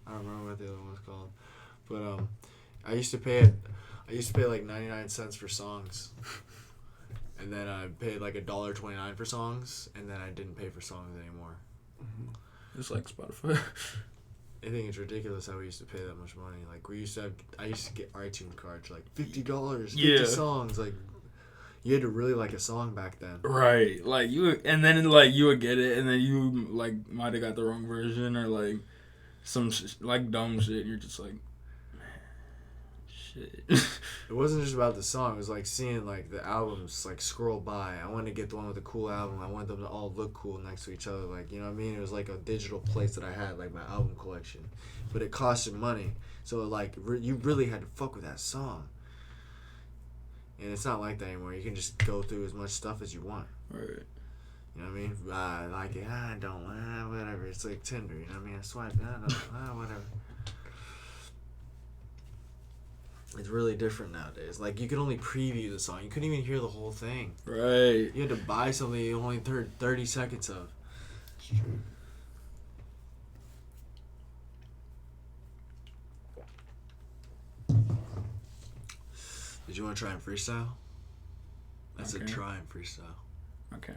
I don't remember what the other one was called. But I used to pay like 99 cents for songs. And then I paid like $1.29 for songs, and then I didn't pay for songs anymore. It's like Spotify. I think it's ridiculous how we used to pay that much money. Like I used to get iTunes cards like $50, 50 songs. Like you had to really like a song back then. Right. Like you would get it, and then you like might have got the wrong version or like some like dumb shit. And you're just like, shit. It wasn't just about the song. It was like seeing like the albums like scroll by. I wanted to get the one with the cool album. I wanted them to all look cool next to each other. Like, you know what I mean? It was like a digital place that I had, like my album collection. But it costed money. So like you really had to fuck with that song. And it's not like that anymore. You can just go through as much stuff as you want. Right. You know what I mean? I like it. I don't. Whatever. It's like Tinder. You know what I mean? I swipe. Whatever. It's really different nowadays. Like, you could only preview the song. You couldn't even hear the whole thing. Right. You had to buy something you only heard 30 seconds of. It's true. Did you want to try and freestyle? That's Okay. a try and freestyle. Okay.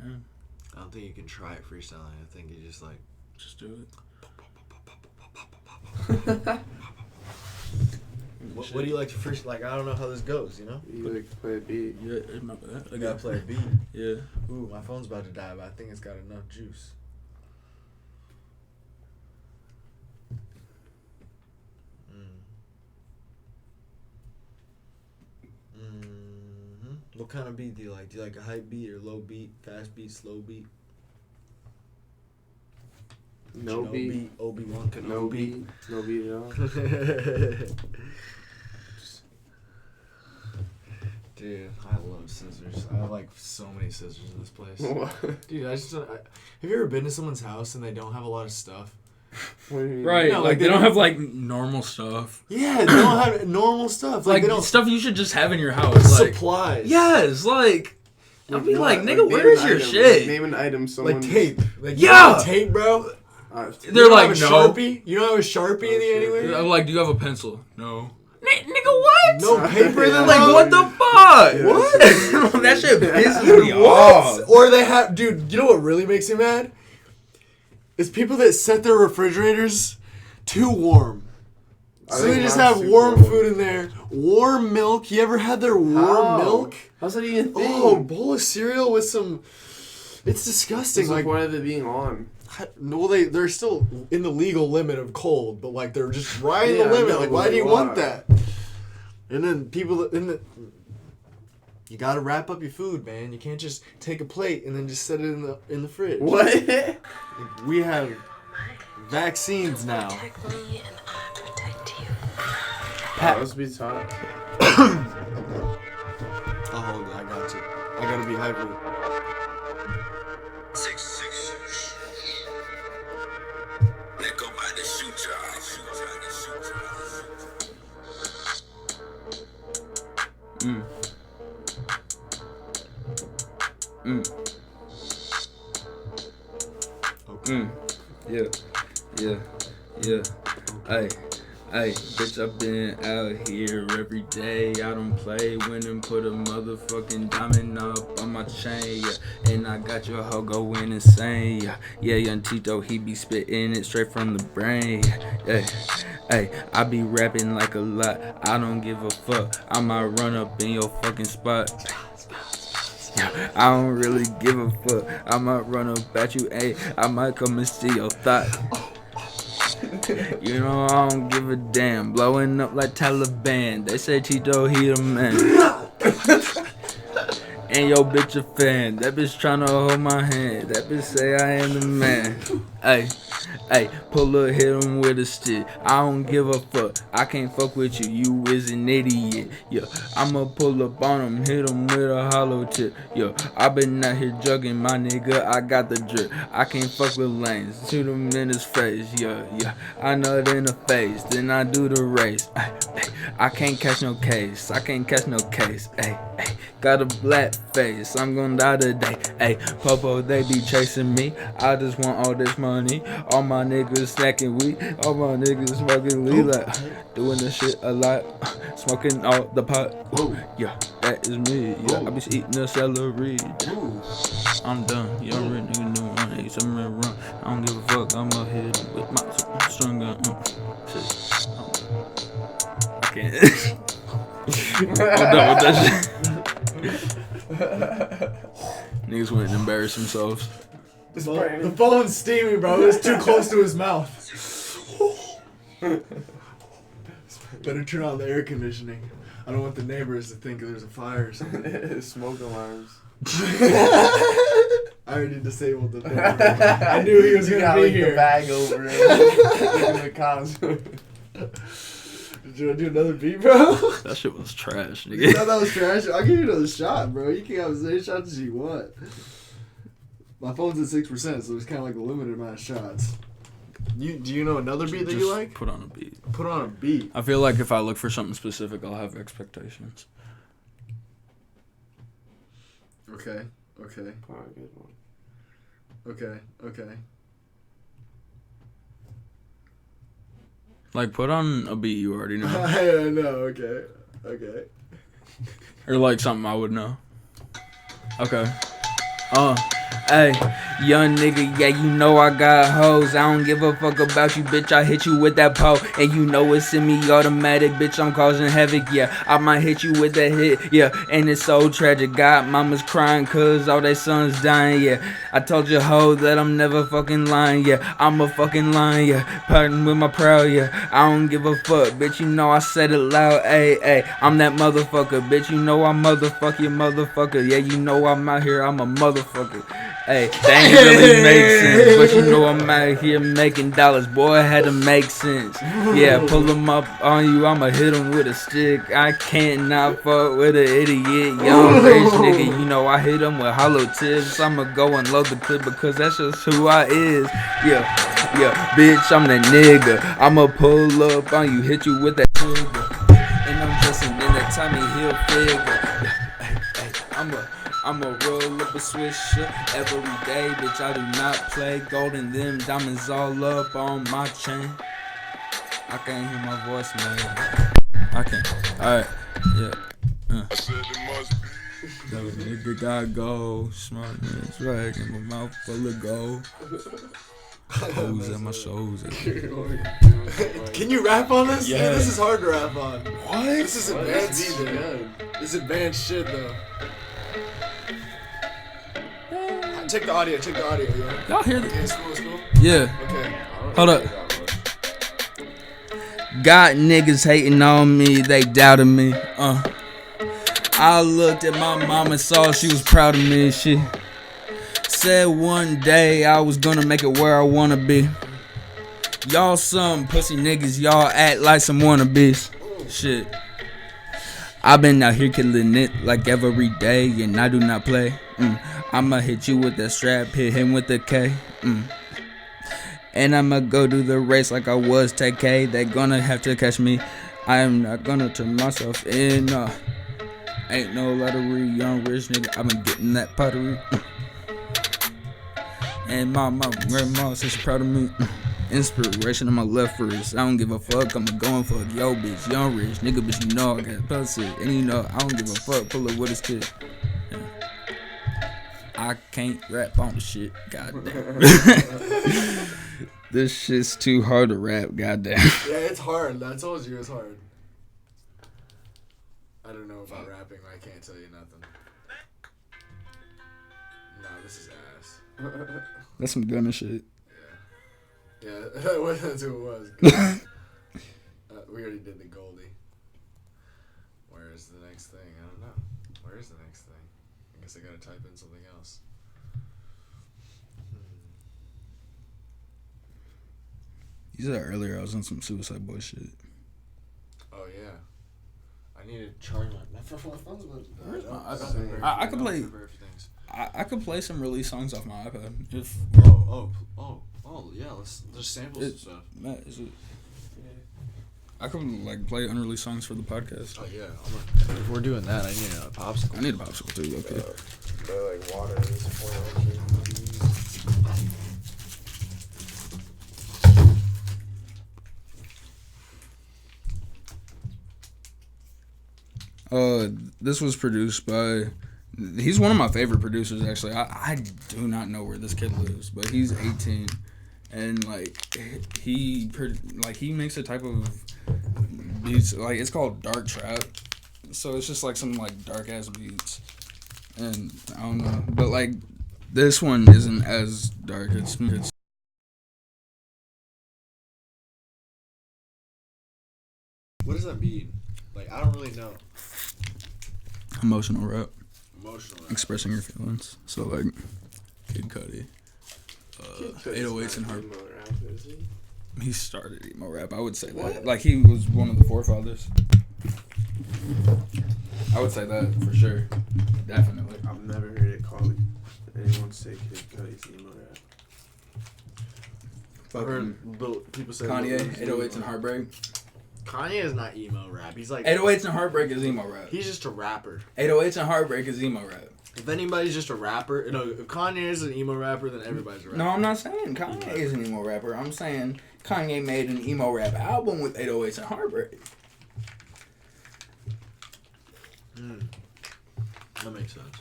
I don't think you can try it freestyling. I think you just like... Just do it. What do you like to freestyle? Like, I don't know how this goes, you know? You like to play a beat. Yeah, it's not bad. I gotta play a beat. Yeah. Ooh, my phone's about to die, but I think it's got enough juice. What kind of beat do you like? Do you like a hype beat or low beat, fast beat, slow beat? No beat. Obi-Wan Kenobi. No beat. No beat at all. Dude, I love scissors. I have like so many scissors in this place. What? Dude, have you ever been to someone's house and they don't have a lot of stuff? What do you mean? Right. No, like they don't have like normal stuff. Yeah, they don't have normal stuff. Like they don't stuff you should just have in your house. Like supplies. yes, like I'll be like, nigga, name where is an your item. shit? Name an item. Someone. Like tape. Like, Yeah! you know tape, bro. They're like, have a no. Sharpie? You don't have a Sharpie in the anywhere? I'm like, do you have a pencil? No. Nigga, what? No paper in the Like, what the fuck? Yeah, What? That shit pisses me off. Or they have, dude, you know what really makes me mad? Is people that set their refrigerators too warm. So they just have warm food in there. Warm milk. You ever had their warm milk? How's that even a thing? Oh, a bowl of cereal with some... It's disgusting. What's the point of it being on? Well, they're still in the legal limit of cold, but like they're just right in Yeah, the I limit. know, Like, but why do you why? want that? And then you gotta wrap up your food, man. You can't just take a plate and then just set it in the fridge. What? We have vaccines now. Protect me and I protect you. That must be tough. I'll hold it. I got you. I gotta be hyper. 6 Let go by the shoot job. Yeah. Hey. Hey, bitch, I've been out here every day. I don't play when and put a motherfucking diamond up on my chain, yeah. And I got your hoe going insane, yeah. Yeah, young Tito, he be spitting it straight from the brain, yeah. Hey, I be rapping like a lot. I don't give a fuck. I might run up in your fucking spot. I don't really give a fuck. I might run up at you, ayy. I might come and see your thought. You know I don't give a damn. Blowing up like Taliban. They say Tito, he the man. And yo bitch a fan. That bitch tryna hold my hand. That bitch say I am the man. Hey, hey, pull up, hit him with a stick. I don't give a fuck. I can't fuck with you. You is an idiot. Yeah, I'ma pull up on him, hit him with a hollow tip. Yo, I been out here jugging my nigga. I got the drip. I can't fuck with lanes. Shoot him in his face. Yeah, yeah. I know it in the face. Then I do the race. Ay, ay. I can't catch no case. I can't catch no case. Ay, ay. Got a black face. I'm gonna die today. Ay, Popo, they be chasing me. I just want all this money. All my niggas stacking weed. All my niggas smoking weed. Like, doing this shit a lot. Smoking all the pot. Yeah, that is me. Yeah, I be eating the celery. I'm done. Y'all real nigga know 187 run. I don't give a fuck. I'ma hit him with my string gun. Shit. I can't. I'm done with that shit. Niggas went and embarrassed themselves. The phone's steamy, bro. It's too close to his mouth. Better turn on the air conditioning. I don't want the neighbors to think there's a fire or something. Smoke alarms. I already disabled the thing. I knew he was gonna be here. The bag over it. Look at the cops. Did you want to do another beat, bro? That shit was trash, nigga. You thought that was trash? I'll give you another shot, bro. You can have as many shots as you want. My phone's at 6%, so it's kind of like a limited amount of shots. Do you know another beat that you like? Put on a beat. Put on a beat. I feel like if I look for something specific, I'll have expectations. Okay. Oh, good one. Okay. Like, put on a beat you already know. I know, okay. Or like something I would know. Okay. Hey, young nigga, yeah, you know I got hoes. I don't give a fuck about you, bitch. I hit you with that pole, and you know it's semi-automatic, bitch. I'm causing havoc, yeah. I might hit you with that hit, yeah. And it's so tragic. God, mama's crying, cause all their sons dying, yeah. I told you, hoe, that I'm never fucking lying, yeah. I'm a fucking lying, yeah. Pardon with my proud, yeah. I don't give a fuck, bitch. You know I said it loud, ayy. I'm that motherfucker, bitch. You know I motherfuck you, motherfucker. Yeah, you know I'm out here, I'm a motherfucker. Hey, that ain't really make sense, but you know I'm out here making dollars, boy, I had to make sense. Yeah, pull them up on you, I'ma hit them with a stick. I can't not fuck with an idiot, young rich nigga. You know I hit them with hollow tips. I'ma go and load the clip because that's just who I is. Yeah, bitch, I'm that nigga. I'ma pull up on you, hit you with that trigger. And I'm just in that Tommy Hill figure. I'ma roll up a swisher every day, bitch. I do not play gold and them diamonds all up on my chain. I can't hear my voice, man. I can't. Alright, yeah. I said it must be. That nigga got gold, smart man, swag in my mouth full of gold. Hoes at my shows. Can you rap on this? Yeah. This is hard to rap on. What? This is advanced shit. This is advanced shit, though. Check the audio, yo. Y'all hear Okay, this? it's cool. Yeah. Okay. Hold up. Got niggas hating on me, they doubted me. I looked at my mom and saw she was proud of me. She said one day I was gonna make it where I wanna be. Y'all some pussy niggas, y'all act like some wannabes. Shit. I been out here killing it like every day, and I do not play. I'ma hit you with that strap, hit him with the K. And I'ma go do the race like I was TK. They gonna have to catch me. I am not gonna turn myself in. Ain't no lottery, young rich nigga. I been getting that pottery. And my grandma says she proud of me. Inspiration on my left wrist. I don't give a fuck. I'm going for it. Yo, bitch, young rich nigga, bitch. You know I got pussy, and you know I don't give a fuck. Pull up with his kid. Yeah. I can't rap on the shit. Goddamn. This shit's too hard to rap. Goddamn. Yeah, it's hard. I told you it's hard. I don't know about rapping. I can't tell you nothing. No, this is ass. That's some gunna shit. Yeah, that's who it was. We already did the Goldie. Where is the next thing? I don't know. Where is the next thing? I guess I gotta type in something else. You said earlier I was on some Suicide Boy shit. Oh yeah. I need to charge my phone's Where's my iPad? I could play. I could play some release songs off my iPad. If yeah. Let's just sample some stuff. Matt, is it? I could like play unreleased songs for the podcast. Oh yeah. If we're doing that, I need a popsicle. I need a popsicle too. Okay. Like water in this point. This was produced by. He's one of my favorite producers, actually. I do not know where this kid lives, but he's 18, and he makes a type of beats like it's called dark trap, so it's just like some like dark ass beats, and I don't know, but like this one isn't as dark. It's What does that mean? Like I don't really know. emotional rap. Emotional. Expressing your feelings. So like Kid Cudi, 808s and Heart. He started emo rap. I would say that. Like he was one of the forefathers. I would say that for sure. Definitely. I've never heard it called anyone say Kid Cudi's emo rap. I've heard people say Kanye, 808s and Heartbreak. Kanye is not emo rap. He's like 808s and Heartbreak is emo rap. He's just a rapper. 808s and Heartbreak is emo rap. If anybody's just a rapper, if Kanye is an emo rapper, then everybody's a rapper. No, I'm not saying Kanye is an emo rapper. I'm saying Kanye made an emo rap album with 808s and Heartbreak. That makes sense.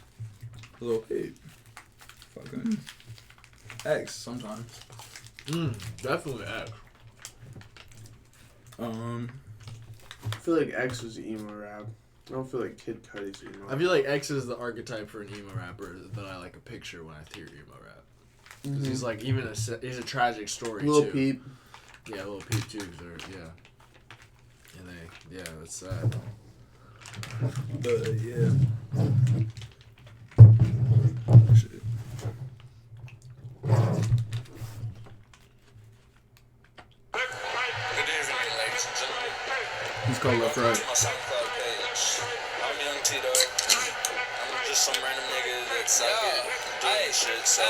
Lil Peep. Fucking X sometimes. Definitely X. I feel like X was emo rap. I don't feel like Kid Cudi's emo rap. I feel like X is the archetype for an emo rapper that I like a picture when I hear emo rap. Because he's like he's a tragic story Lil too. Peep. Yeah, Lil Peep too. And that's sad. But yeah. Shit. Good evening, ladies and gentlemen. He's called Left Right. My SoundCloud page. I'm young Tito. I'm just some random nigga that's out here doing shit, so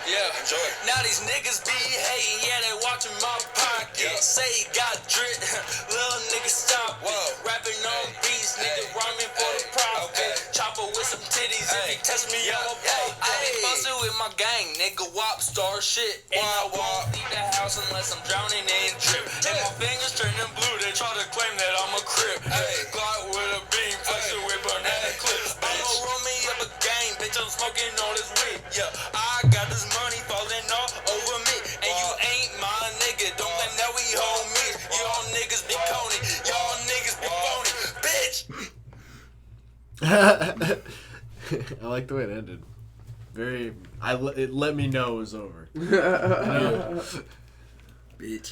enjoy. Now these niggas be hating, yeah, they watching my pocket. Say he got drip, little nigga stop it. Rapping on beats, nigga rhyming for the profit. Chopper with some titties, if he touch me, I'ma pop. I be bustin' with my gang, nigga wop star shit. And I won't leave the house unless I'm drowning in drip. And my fingers turning blue, they try to claim that I'm a crip. Glock with a beam, flexing with banana clips. I'ma roll me up a gang, bitch, I'm smoking all this weed. Yeah, I got this money falling all over me. And you ain't my nigga, don't claim that we homies. Y'all niggas be coney, y'all niggas be phony, bitch. I like the way it ended. It let me know it was over. Bitch.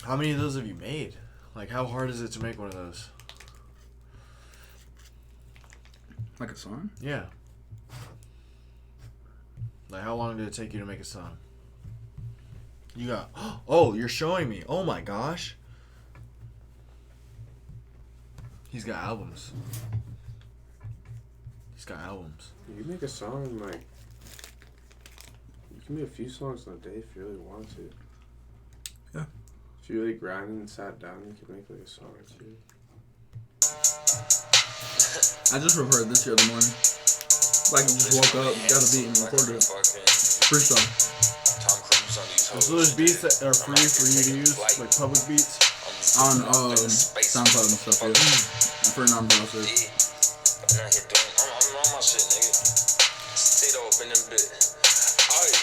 How many of those have you made? Like, how hard is it to make one of those? Like a song? Yeah. Like, how long did it take you to make a song? You got... Oh, you're showing me. Oh, my gosh. He's got albums. He's got albums. You can make a song in like... You can make a few songs in a day if you really want to. Yeah. If you really grinded and sat down, you could make like a song or two. I just recorded this the other morning. Like, just woke up, got a beat and recorded it. Freestyle. So there's beats that are free for you to use, like public beats. On SoundCloud and stuff, yeah. For non-browser. I'm on my shit, nigga. Tito up in them bit. Ay.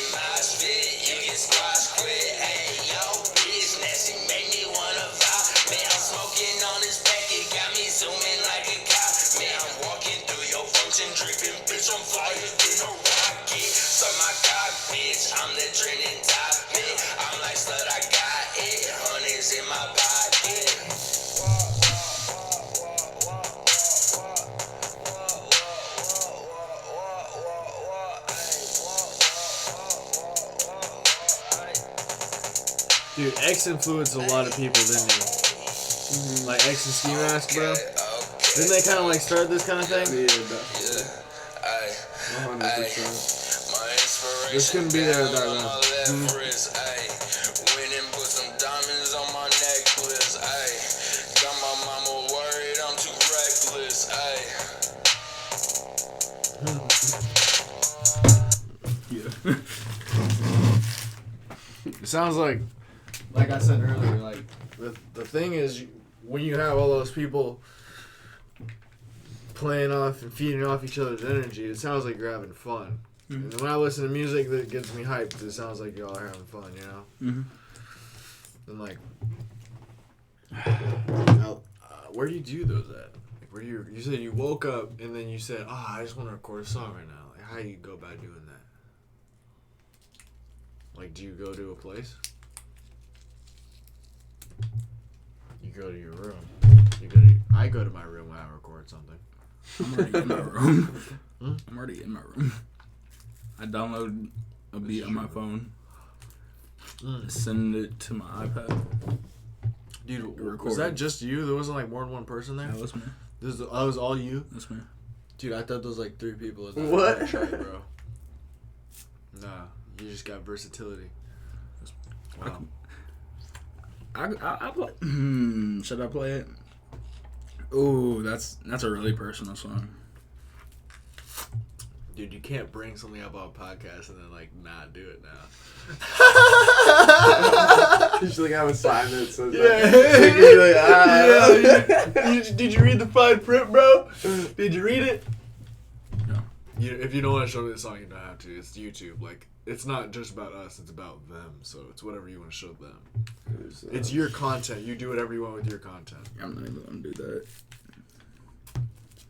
My spit, you get squashed quick. Hey, yo, bitch, nasty, make me wanna vibe. Man, I'm smoking on this pack, it got me zooming like a cop. Man, I'm walking through your function, dripping, bitch, I'm flyer than a rocket. So my God, bitch, I'm the trending topic. I'm like, slut, I got it, honey's in my pocket. Dude, X influenced a lot of people, didn't he? Like X and Ski Mask, bro. Didn't they kind of like start this kind of thing? Yeah, definitely. 100%. This couldn't be there without them. Went and put some diamonds on my necklace. Got my mama worried I'm too reckless. Yeah. It sounds like I said earlier, like the thing is, when you have all those people playing off and feeding off each other's energy, it sounds like you're having fun. And when I listen to music that gets me hyped, it sounds like y'all are having fun, you know? And like, where do you do those at? Like, where you said you woke up and then you said, I just want to record a song right now. Like, how do you go about doing that? Like, do you go to a place? You go to your room. I go to my room when I record something. I'm already in my room. I'm already in my room. I download a beat on my phone, send it to my iPad. Dude, was that just you? There wasn't like more than one person there? That was me. That was all you? That's me. Dude, I thought there was like 3 people in that. What? Track, bro. Nah, you just got versatility. Wow. I play. Should I play it? Ooh, that's a really personal song. Dude, you can't bring something up on a podcast and then like not do it now. You should like have a sign that says Yeah. that. Did you read the fine print, bro? Did you read it? No. If you don't want to show me the song, you don't have to. It's YouTube. Like, it's not just about us. It's about them. So it's whatever you want to show them. It's your content. You do whatever you want with your content. I'm not even gonna do that.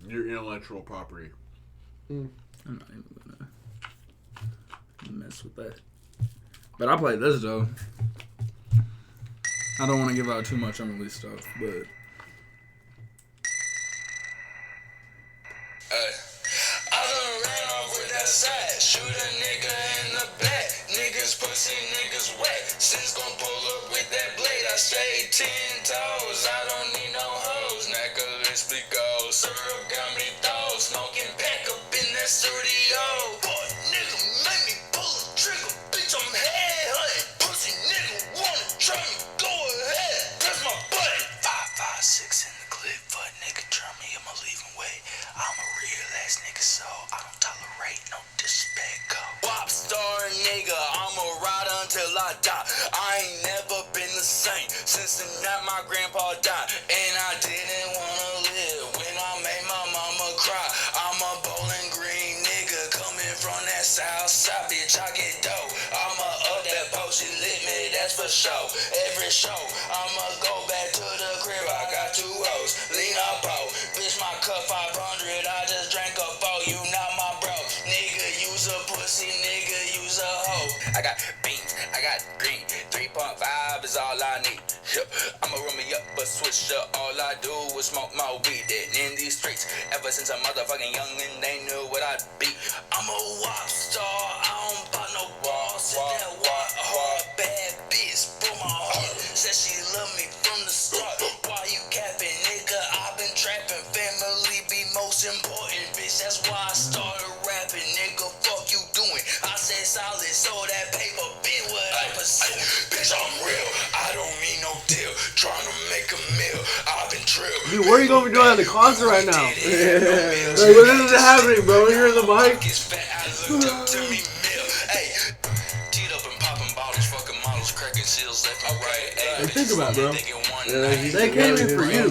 Your intellectual property. I'm not even gonna mess with that. But I play this though. I don't want to give out too much unreleased stuff, but. I done ran off with that side. Shoot a nigga in the back. Niggas pussy, niggas wet. Since gon' pull up with that blade. I stay 10 toes. I don't need no hoes. Necklace be gold. Syrup got me throw. Smoking pack up in that studio. Boy, nigga make me pull a trigger. Bitch, I'm head hunting. Pussy nigga wanna try me. Go ahead. Press my button. 5, 5, 6 in the clip. Fuck nigga, try me. I'ma leave him wait. I'm a real ass nigga, so I don't tolerate no disrespect. Go. Wop star nigga, I'ma ride until I die. I ain't never been the same since the night my grandpa died. And I didn't wanna live when I made my mama cry. I'm a Bowling Green nigga coming from that south side, bitch. I get dope. I'ma up that post, she lit me, that's for sure. Every show, I'ma go back to the crib. I got 2 O's, lean up, bitch. My cup 500. I just drank a 4. You not my bro, nigga. Use a pussy, nigga. Use a hoe. I got beans, I got green. 3.5 is all I need. I'ma run me up, but switch up. All I do is smoke my weed. In these streets, ever since a motherfucking youngin', they knew what I'd be. I'm a wop star. I don't buy no balls. Said that what hard bad bitch broke my heart. Said she loved me from the start. Why you capping, nigga? I've been trapping. Family be most important, bitch. That's why I started rapping, nigga. Fuck you doing? I said solid, so that paper been what I pursue. Bitch, I'm real. I don't need no deal. Trying to make a meal. I've been Dude, what are you gonna be doing at the concert right now? Like, what is happening, bro? You're in the mic. Hey, think about it, bro. They came in for you.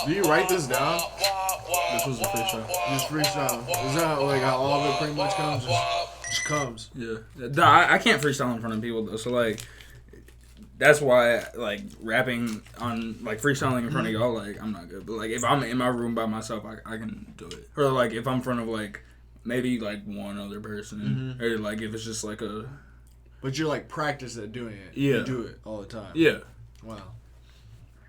Do you write this down? This was a freestyle. Just freestyle. Is that like how all of it pretty much comes? Just comes. Yeah. I can't freestyle in front of people though, so like that's why like rapping on like freestyling in front of y'all, like I'm not good. But like if I'm in my room by myself, I can do it. Or like if I'm in front of like maybe like one other person, or like if it's just like a. But you're like practiced at doing it. Yeah. You do it all the time. Yeah. Wow.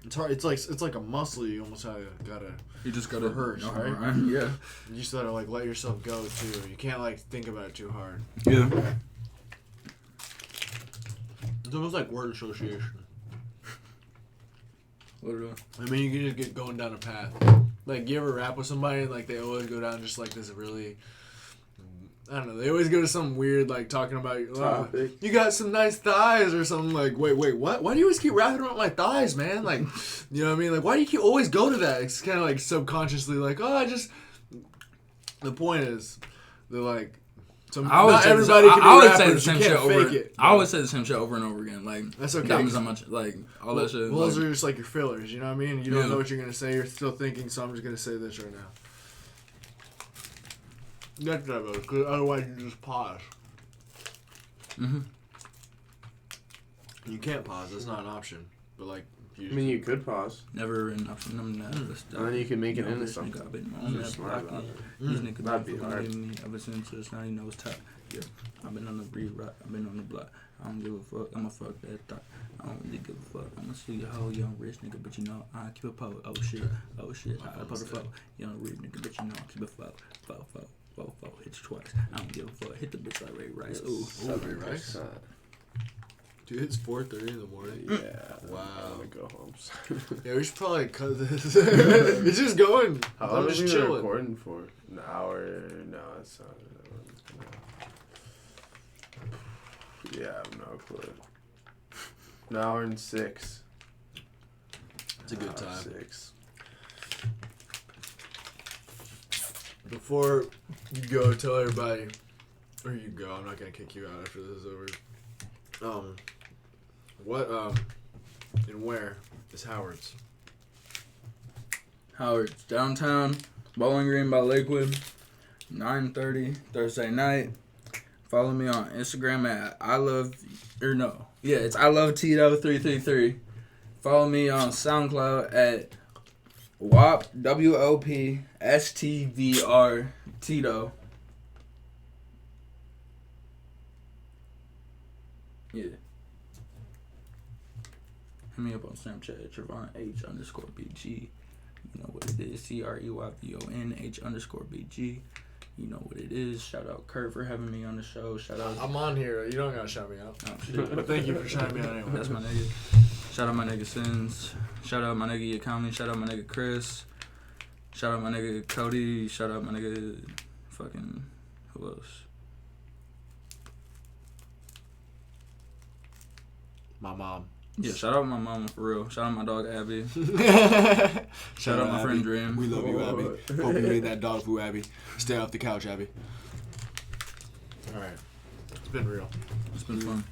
It's hard. It's like a muscle. You almost gotta. You just gotta rehearse, know how right? to rhyme. Yeah. You just gotta like let yourself go too. You can't like think about it too hard. Yeah. It's almost like word association. Literally. I mean, you can just get going down a path. Like, you ever rap with somebody and like they always go down just like this really. I don't know. They always go to some weird, like, talking about, you got some nice thighs or something. Like, wait, what? Why do you always keep rapping about my thighs, man? Like, you know what I mean? Like, why do you always go to that? It's kind of like subconsciously, like, oh, I just. The point is, they're like, not everybody can be rappers. You can't fake it. I always say the same shit over and over again. Like, that's okay. Diamonds on much, like, all that shit. Well, those are just like your fillers, you know what I mean? You don't know what you're going to say. You're still thinking, so I'm just going to say this right now. That's that, because otherwise you just pause. Mm-hmm. You can't pause. That's not an option. But like, you could pause. Never an option. And then you can make it into something. That'd be hard. Ever since it's not, it's top. Yeah, I've been on the re-rock. I've been on the block. I don't give a fuck. I'ma fuck that thought. I don't really give a fuck. I'ma see a whole young rich nigga, but I keep a po. Oh shit. I put a fuck. Young rich nigga, but I keep a fuck. Fo, hit you twice. I don't give a fuck. Hit the bitch like Ray Rice. Ooh, Ray Rice. Dude, it's 4:30 in the morning. Yeah. Wow. I'm gonna go home. Yeah, we should probably cut this. It's just going. How long is you recording for? An hour? No, it's not. Yeah, I have no clue. An hour and 6. It's a good time. 6. Before you go, tell everybody, or you go, I'm not going to kick you out after this is over. What, and where is Howard's? Howard's downtown, Bowling Green by Lakewood, 9:30 Thursday night. Follow me on Instagram at it's I love Tito 333. Follow me on SoundCloud at WOPSTVR Tito. Yeah. Hit me up on Snapchat at TravonH_BG. You know what it is. CREYVONH_BG. You know what it is. Shout out Kurt for having me on the show. Shout out. I'm on here. You don't gotta shout me out. Oh shit. But thank you for shouting me out anyway. That's my nigga. Shout out my nigga Sins. Shout out my nigga Yakami. Shout out my nigga Chris. Shout out my nigga Cody. Shout out my nigga fucking who else? My mom. Yeah, shout out my mama for real. Shout out my dog Abby. Shout out my friend Dream. We love you, Abby. Hope you made that dog food, Abby. Stay off the couch, Abby. All right. It's been real. It's been fun.